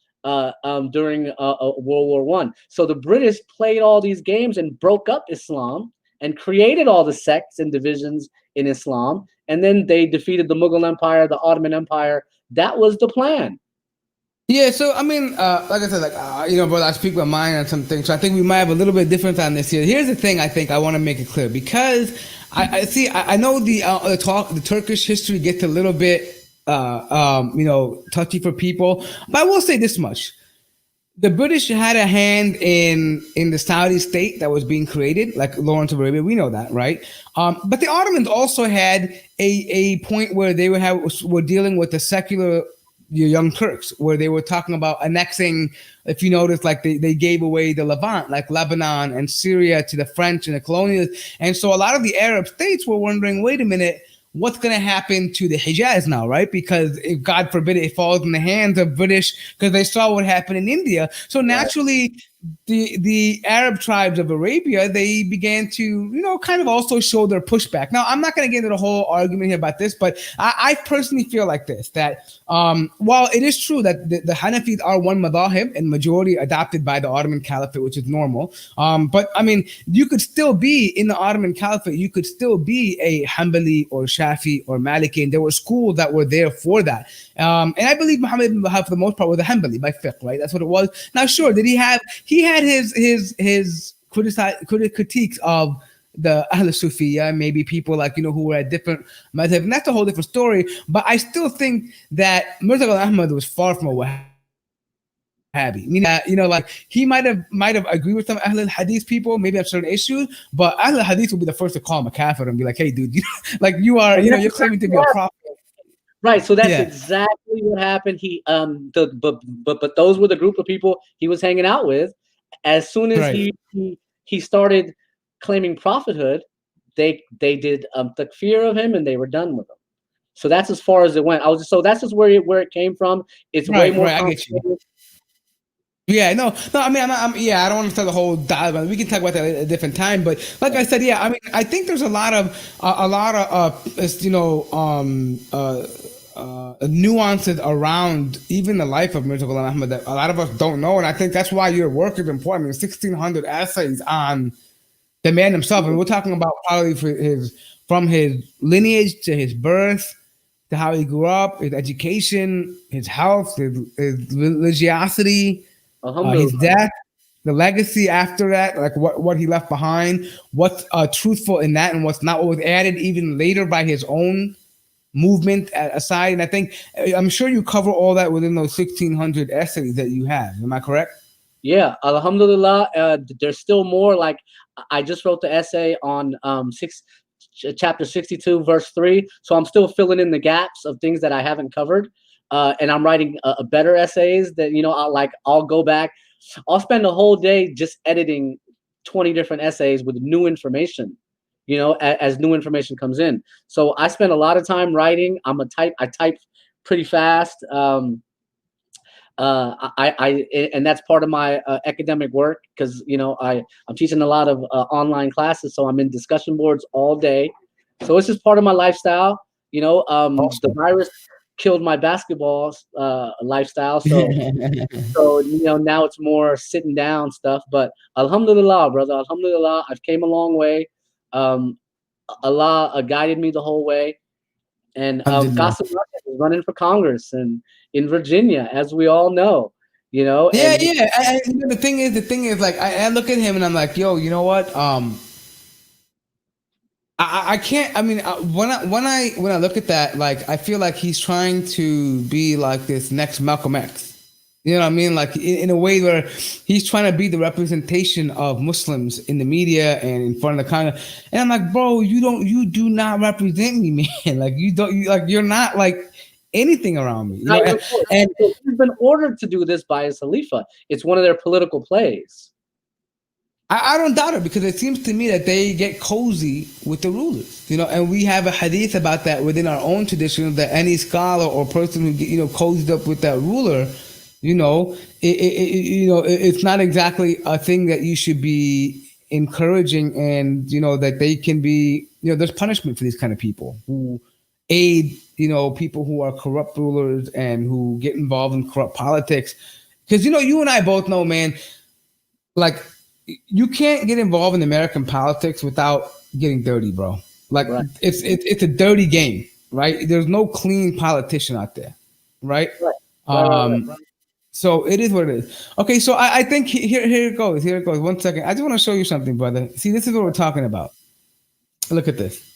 during World War I. So the British played all these games and broke up Islam and created all the sects and divisions in Islam. And then they defeated the Mughal Empire, the Ottoman Empire. That was the plan. Yeah, so I mean, like I said, brother, I speak my mind on some things. So I think we might have a little bit different on this here. Here's the thing: I think I want to make it clear because I see. I know the Turkish history gets a little bit, touchy for people. But I will say this much: the British had a hand in the Saudi state that was being created, like Lawrence of Arabia. We know that, right? But the Ottomans also had a point where they were dealing with the secular Young Turks, where they were talking about annexing, if you notice, like they gave away the Levant, like Lebanon and Syria, to the French and the colonialists. And so a lot of the Arab states were wondering, wait a minute, what's going to happen to the Hijaz now, right? Because if God forbid it falls in the hands of British, because they saw what happened in India. So naturally, the Arab tribes of Arabia, they began to, kind of also show their pushback. Now, I'm not going to get into the whole argument here about this, but I personally feel like this, that while it is true that the Hanafis are one madhahib and majority adopted by the Ottoman Caliphate, which is normal, but I mean, you could still be in the Ottoman Caliphate, you could still be a Hanbali or Shafi or Maliki, and there were schools that were there for that. And I believe Muhammad ibn Wahab, for the most part, was a Hanbali by fiqh, right? That's what it was. Now, sure, he had his critiques of the Ahl Sufiya, maybe people like, who were at different madhab, and that's a whole different story. But I still think that Mirza Ghulam Ahmad was far from a Wahhabi. Meaning that, like he might have agreed with some Ahl Hadith people, maybe on certain issues, but Ahl Hadith would be the first to call him a kafir and be like, hey, dude, like you are, you're claiming to be a prophet. Right, so that's exactly what happened. But those were the group of people he was hanging out with. As soon as he started claiming prophethood, they did takfir of him and they were done with him. So that's as far as it went. That's just where it came from. It's way more complicated. Yeah, no. I mean, I don't want to tell the whole dialogue. We can talk about that at a different time. But like I said, I mean, I think there's a lot of nuances around even the life of Mirza Ghulam Ahmad that a lot of us don't know, and I think that's why your work is important. I mean, 1,600 essays on the man himself, and we're talking about probably from his lineage to his birth, to how he grew up, his education, his health, his religiosity, his death, the legacy after that, like what he left behind, what's truthful in that, and what's not, what was added even later by his own movement aside. And I think, I'm sure you cover all that within those 1,600 essays that you have. Am I correct? Yeah, alhamdulillah. There's still more. Like I just wrote the essay on chapter 62, verse 3. So I'm still filling in the gaps of things that I haven't covered. And I'm writing better essays that, I'll go back. I'll spend a whole day just editing 20 different essays with new information, as new information comes in. So I spend a lot of time writing. I type pretty fast. And that's part of my academic work because, I'm teaching a lot of online classes. So I'm in discussion boards all day. So it's just part of my lifestyle. The virus killed my basketball lifestyle. So, now it's more sitting down stuff. But alhamdulillah, brother, alhamdulillah, I've came a long way. Allah guided me the whole way. And Qasim is running for Congress and in Virginia, as we all know, Yeah. The thing is, like, I look at him and I'm like, yo, you know what? I can't. I mean, when I look at that, like I feel like he's trying to be like this next Malcolm X. You know what I mean? Like in a way where he's trying to be the representation of Muslims in the media and in front of the Congress. And I'm like, bro, you do not represent me, man. Like you don't, you're not like anything around me. You know, Now, of course, and he's been ordered to do this by his Khalifa. It's one of their political plays. I don't doubt it because it seems to me that they get cozy with the rulers, you know, and we have a hadith about that within our own tradition that any scholar or person who get, cozied up with that ruler, it's not exactly a thing that you should be encouraging, and that they can be, there's punishment for these kind of people who aid, people who are corrupt rulers and who get involved in corrupt politics, because you and I both know, man, like you can't get involved in American politics without getting dirty, bro. Like Right. it's a dirty game, right? There's no clean politician out there, right? Right. Right. So it is what it is. Okay, so I think here it goes. Here it goes. 1 second. I just want to show you something, brother. See, this is what we're talking about. Look at this.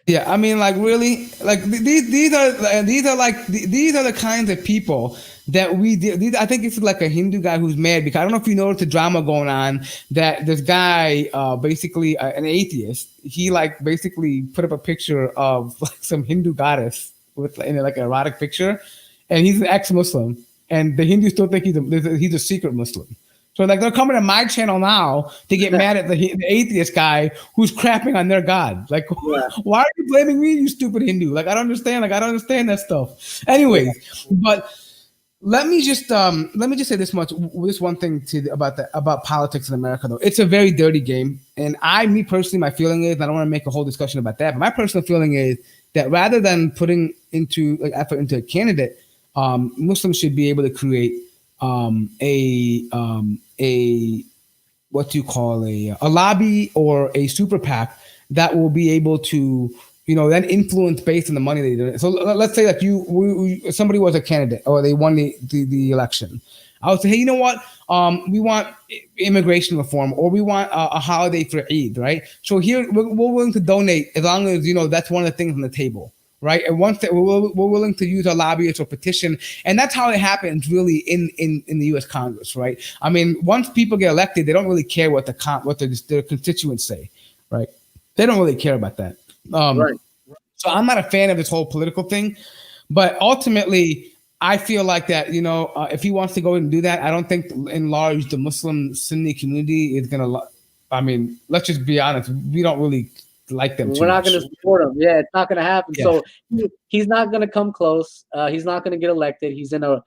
Yeah, I mean, like really, like these are the kinds of people that we did. I think it's like a Hindu guy who's mad because I don't know if you noticed the drama going on that this guy, basically an atheist, he like basically put up a picture of like some Hindu goddess with in like an erotic picture, and he's an ex-Muslim, and the Hindus still think he's a secret Muslim. So like they're coming to my channel now to get mad at the atheist guy who's crapping on their god. Like, Yeah. why are you blaming me, you stupid Hindu? Like I don't understand. Like I don't understand that stuff. Anyways, but let me just say this much. This one thing about politics in America though. It's a very dirty game, and me personally, my feeling is I don't want to make a whole discussion about that. But my personal feeling is that rather than putting into like effort into a candidate, Muslims should be able to create a what you call a lobby or a super PAC that will be able to then influence based on the money they do. So let's say that somebody was a candidate or they won the election. I would say, hey, you know what? We want immigration reform, or we want a holiday for Eid, right? So here we're willing to donate as long as that's one of the things on the table, right? And once that we're willing to use our lobbyists or petition, and that's how it happens really in the U.S. Congress, right? I mean, once people get elected, they don't really care what their constituents say, right? They don't really care about that. Right. So I'm not a fan of this whole political thing, but ultimately, I feel like that if he wants to go and do that, I don't think in large the Muslim Sunni community is gonna. I mean, let's just be honest, we don't really like them. We're not going to support him. Yeah, it's not going to happen. Yeah. So he's not going to come close. He's not going to get elected. He's in a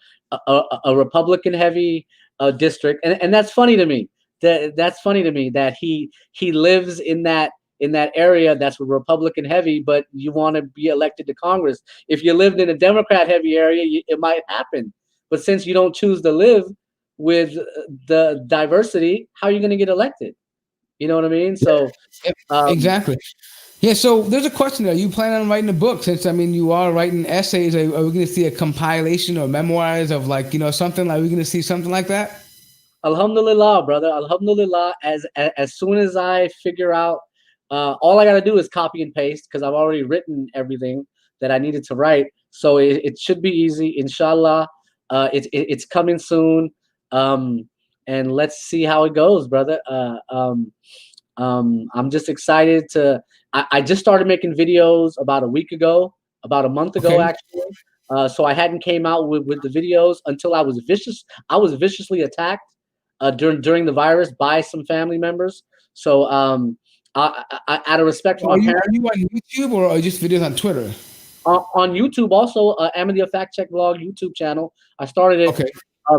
Republican heavy district, and that's funny to me. That's funny to me that he lives in that area that's Republican heavy, but you want to be elected to Congress. If you lived in a Democrat heavy area, it might happen. But since you don't choose to live with the diversity, how are you going to get elected? You know what I mean? So exactly. Yeah. So there's a question there. You plan on writing a book? Since I mean, you are writing essays. Are we going to see a compilation or memoirs of like something? Are we going to see something like that? Alhamdulillah, brother. Alhamdulillah. As soon as I figure out, all I got to do is copy and paste because I've already written everything that I needed to write. So it should be easy, inshallah. It's coming soon. And let's see how it goes, brother. I'm just excited to. I just started making videos about a month ago, Okay. actually. So I hadn't came out with the videos until I was viciously attacked during the virus by some family members. So I, out of respect for my parents, Are you on YouTube or just videos on Twitter? On YouTube also, Ahmadiyyah Fact Check Blog YouTube channel. I started it Okay.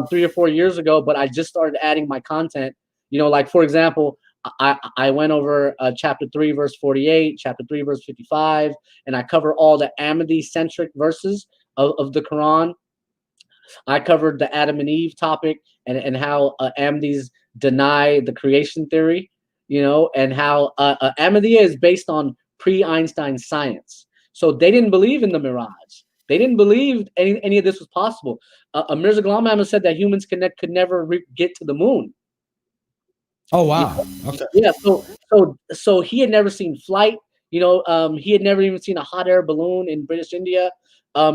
3 or 4 years ago, but I just started adding my content. Like for example, I went over chapter 3 verse 48, chapter 3 verse 55, and I cover all the Ahmadi centric verses of the Quran. I covered the Adam and Eve topic and how Ahmadis deny the creation theory, and how Ahmadiyya is based on pre-Einstein science. So they didn't believe in the Mirage. They didn't believe any of this was possible. Mirza Ghulam Ahmad said that humans could never get to the moon. Oh You wow. know? Okay. Yeah. So he had never seen flight. He had never even seen a hot air balloon in British India.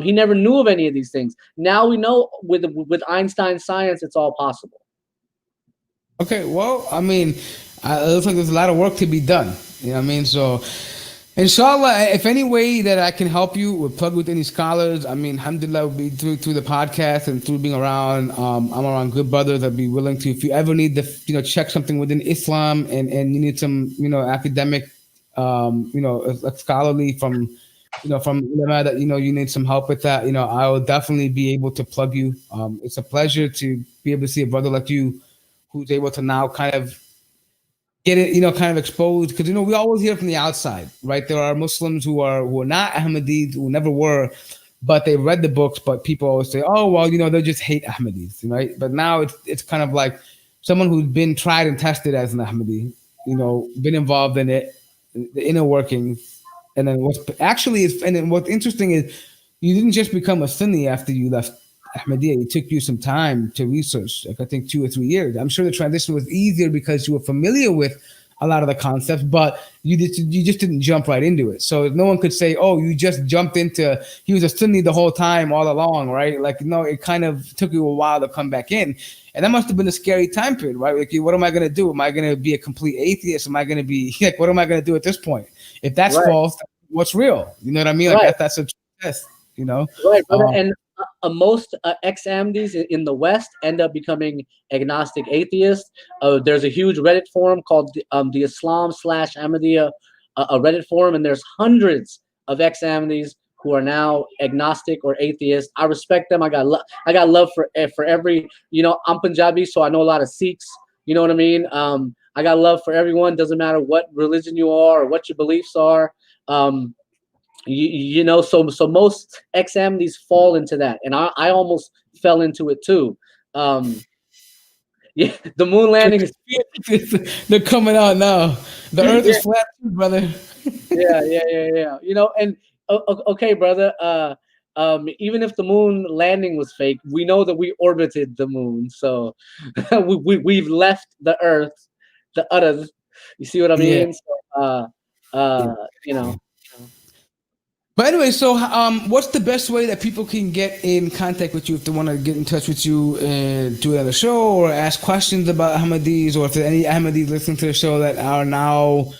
He never knew of any of these things. Now we know with Einstein's science, it's all possible. Okay. Well, I mean, it looks like there's a lot of work to be done. You know what I mean? So, inshallah, if any way that I can help you with plug with any scholars, I mean, alhamdulillah, will be through the podcast and through being around. I'm around good brothers. I'd be willing to, if you ever need to, check something within Islam and you need some, academic, like scholarly from, from ulama that, you need some help with that, I will definitely be able to plug you. It's a pleasure to be able to see a brother like you who's able to now kind of get it, kind of exposed because we always hear from the outside, right? There are Muslims who are not Ahmadis, who never were, but they read the books. But people always say, "Oh, well, they just hate Ahmadis," right? But now it's kind of like someone who's been tried and tested as an Ahmadi, been involved in it, the inner workings, and then what's interesting is you didn't just become a Sunni after you left Ahmadiyya. It took you some time to research, like I think 2 or 3 years. I'm sure the transition was easier because you were familiar with a lot of the concepts, but you just didn't jump right into it. So no one could say, "Oh, you just jumped into." He was a Sunni the whole time, all along, right? Like no, it kind of took you a while to come back in, and that must have been a scary time period, right? Like, what am I going to do? Am I going to be a complete atheist? Am I going to be like, what am I going to do at this point? If that's Right. false, what's real? You know what I mean? Like Right. that's a test. Right, brother. And most ex-Ahmadis in the West end up becoming agnostic atheists. There's a huge Reddit forum called the Islam/Ahmadiyya a Reddit forum, and there's hundreds of ex-Ahmadis who are now agnostic or atheist. I respect them. I got love for every. I'm Punjabi, so I know a lot of Sikhs. You know what I mean? I got love for everyone. Doesn't matter what religion you are or what your beliefs are. So most ex-Ahmadis fall into that, and I almost fell into it too. Yeah, the moon landing is they're coming out now. The earth yeah, is flat too, brother. yeah. And okay, brother. Even if the moon landing was fake, we know that we orbited the moon, so we've left the earth, the other. You see what I Yeah. mean? So, Yeah. you know. But anyway, so what's the best way that people can get in contact with you if they want to get in touch with you and do another show or ask questions about Ahmadis, or if there are any Ahmadis listening to the show that are now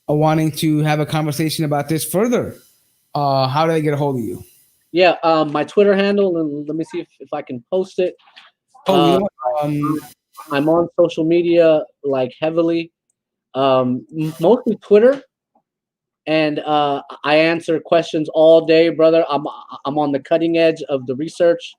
wanting to have a conversation about this further? How do they get a hold of you? Yeah, my Twitter handle, and let me see if I can post it. Oh, you know what? I'm on social media like heavily, mostly Twitter, and I answer questions all day, brother. I'm on the cutting edge of the research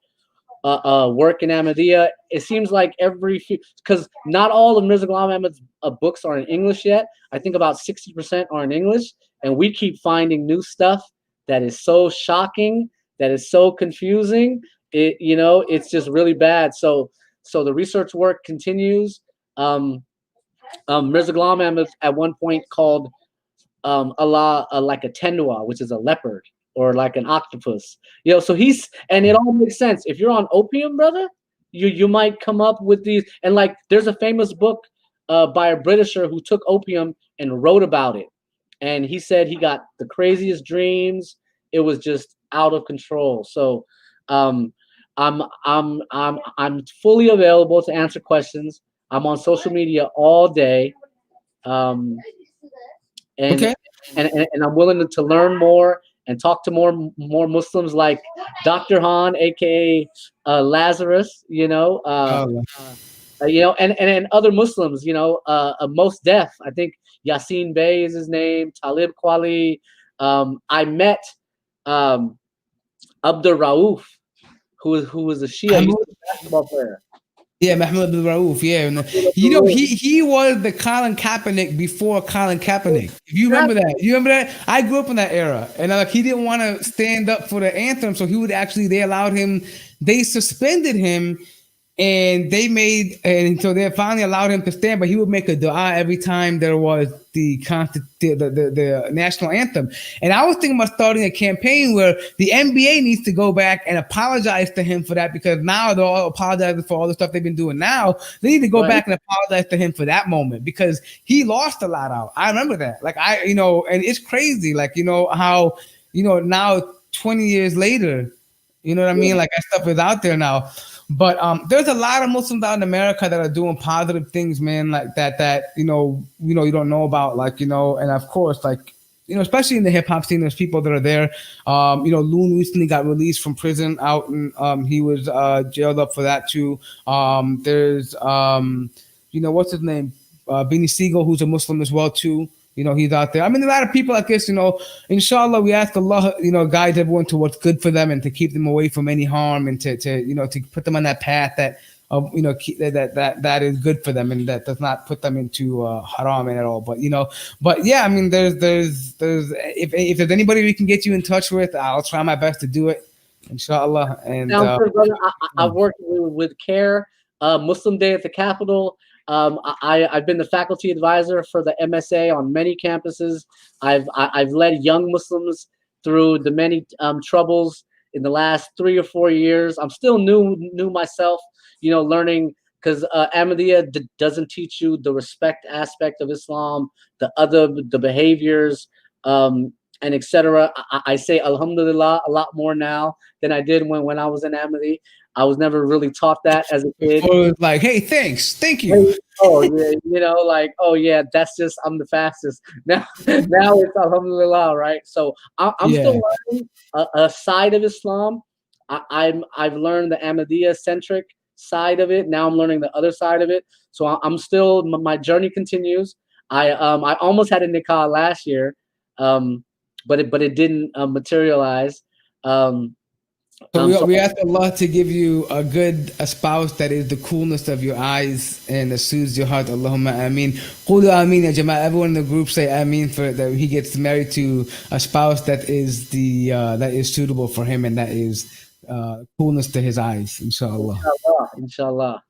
work in Ahmadiyya. It seems like every few, because not all of Mirza Ghulam Ahmad's books are in English yet. I think about 60% are in English, and we keep finding new stuff that is so shocking, that is so confusing. It's just really bad. So the research work continues. Mirza Ghulam Ahmad at one point called Allah like a tendua, which is a leopard or like an octopus. So and it all makes sense. If you're on opium, brother, you might come up with these. And like, there's a famous book by a Britisher who took opium and wrote about it, and he said he got the craziest dreams. It was just out of control. So I'm fully available to answer questions. I'm on social media all day. And Okay. and I'm willing to learn more and talk to more Muslims like Dr. Han, aka Lazarus, Oh, and other Muslims, Most Def. I think Yasin Bey is his name. Talib Kweli. I met Abdur Rauf, who was a Shia. He's a basketball player. yeah, Mahmoud Abdul Rauf. Yeah, and he was the Colin Kaepernick before Colin Kaepernick. If you remember that, I grew up in that era, and like he didn't want to stand up for the anthem, so he would actually they suspended him And so they finally allowed him to stand, but he would make a dua every time there was the national anthem. And I was thinking about starting a campaign where the NBA needs to go back and apologize to him for that, because now they're all apologizing for all the stuff they've been doing. Now they need to go back and apologize to him for that moment, because he lost a lot out. I remember that. Like, and it's crazy, like, how, now 20 years later, you know what I mean? Like, that stuff is out there now. But there's a lot of Muslims out in America that are doing positive things, man, like that you don't know about, like, and of course, like, especially in the hip hop scene, there's people that are there. Loon recently got released from prison out, and he was jailed up for that too. There's what's his name? Beanie Siegel, who's a Muslim as well too. He's out there. I mean, a lot of people like this, inshallah, we ask Allah, guide everyone to what's good for them and to keep them away from any harm, and to put them on that path that, that is good for them and that does not put them into haram at all. But yeah, I mean, there's if there's anybody we can get you in touch with, I'll try my best to do it, inshallah. And brother, I've worked with CARE, Muslim Day at the Capitol. I've been the faculty advisor for the MSA on many campuses. I've led young Muslims through the many troubles in the last 3 or 4 years. I'm still new myself, learning, because Ahmadiyya doesn't teach you the respect aspect of Islam, the behaviors, and etc. I say alhamdulillah a lot more now than I did when I was in Ahmadi. I was never really taught that as a kid. It was like, hey, thank you. Oh yeah, like, oh yeah, that's just, I'm the fastest. Now it's alhamdulillah, right? So I'm still learning a side of Islam. I've learned the Ahmadiyya centric side of it. Now I'm learning the other side of it. So I'm still, my journey continues. I almost had a nikah last year, but it didn't materialize. So we ask Allah to give you a spouse that is the coolness of your eyes and that soothes your heart. Allahumma ameen. Qulu ameen, ya jama'ah. Everyone in the group say ameen for that he gets married to a spouse that is that is suitable for him and that is coolness to his eyes. Inshallah. Inshallah.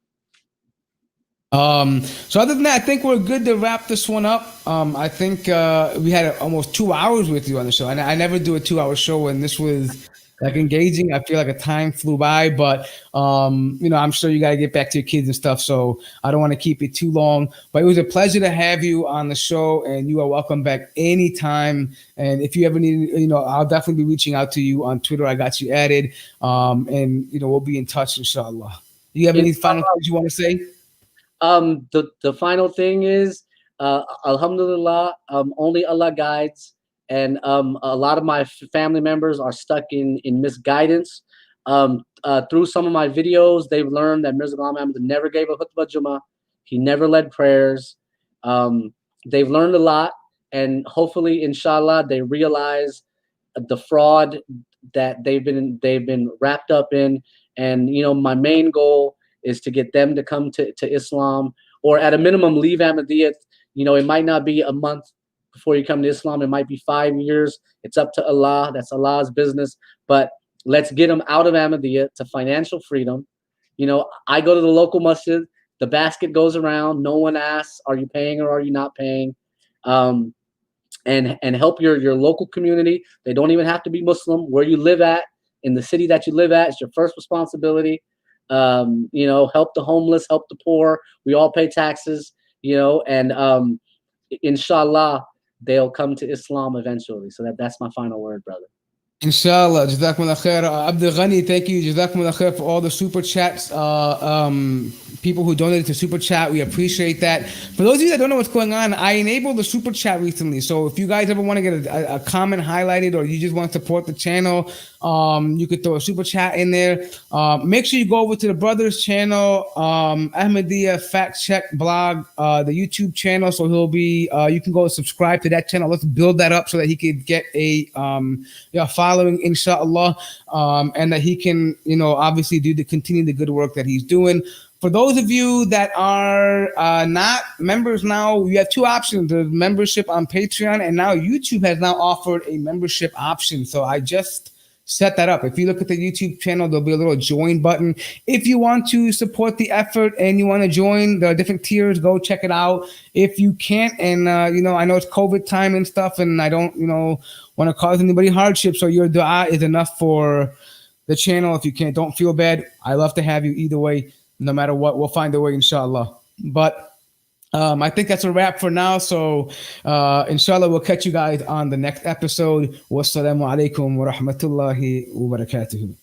So other than that, I think we're good to wrap this one up. I think we had almost 2 hours with you on the show, and I never do a 2-hour show, and this was like engaging. I feel like a time flew by, but I'm sure you got to get back to your kids and stuff, so I don't want to keep it too long. But it was a pleasure to have you on the show, and you are welcome back anytime. And if you ever need, I'll definitely be reaching out to you on Twitter. I got you added, and we'll be in touch, inshallah. Do you have any final things you want to say? The final thing is, alhamdulillah, only Allah guides. And a lot of my family members are stuck in misguidance. Through some of my videos, they've learned that Mirza Ghulam Ahmad never gave a khutbah Jummah. He never led prayers. They've learned a lot, and hopefully, inshallah, they realize the fraud that they've been wrapped up in. And my main goal is to get them to come to Islam, or at a minimum leave Ahmadiyyah. It might not be a month before you come to Islam. It might be 5 years. It's up to Allah. That's Allah's business. But let's get them out of Ahmadiyya to financial freedom. I go to the local masjid. The basket goes around. No one asks, are you paying or are you not paying? And help your local community. They don't even have to be Muslim. Where you live at, in the city that you live at, it's your first responsibility. Help the homeless, help the poor. We all pay taxes, and inshallah, they'll come to Islam eventually. So that's my final word, brother. Inshallah. Jazakumullah khair. Abdul Ghani, thank you. Jazakumullah khair for all the super chats. People who donated to super chat, we appreciate that. For those of you that don't know what's going on, I enabled the super chat recently. So if you guys ever want to get a comment highlighted, or you just want to support the channel, you could throw a super chat in there. Make sure you go over to the brother's channel, Ahmadiyya Fact Check blog, the YouTube channel. So he'll be, you can go subscribe to that channel. Let's build that up so that he could get a following, inshallah, and that he can, obviously continue the good work that he's doing. For those of you that are not members now, you have two options. There's membership on Patreon, and now YouTube has now offered a membership option. So I just set that up. If you look at the YouTube channel, there'll be a little join button. If you want to support the effort and you want to join the different tiers, go check it out. If you can't, and I know it's COVID time and stuff, and I don't, want to cause anybody hardship, so your dua is enough for the channel. If you can't, don't feel bad. I love to have you either way, no matter what. We'll find a way, inshallah. But I think that's a wrap for now. So, inshallah, we'll catch you guys on the next episode. Wassalamu alaikum wa rahmatullahi wa barakatuhu.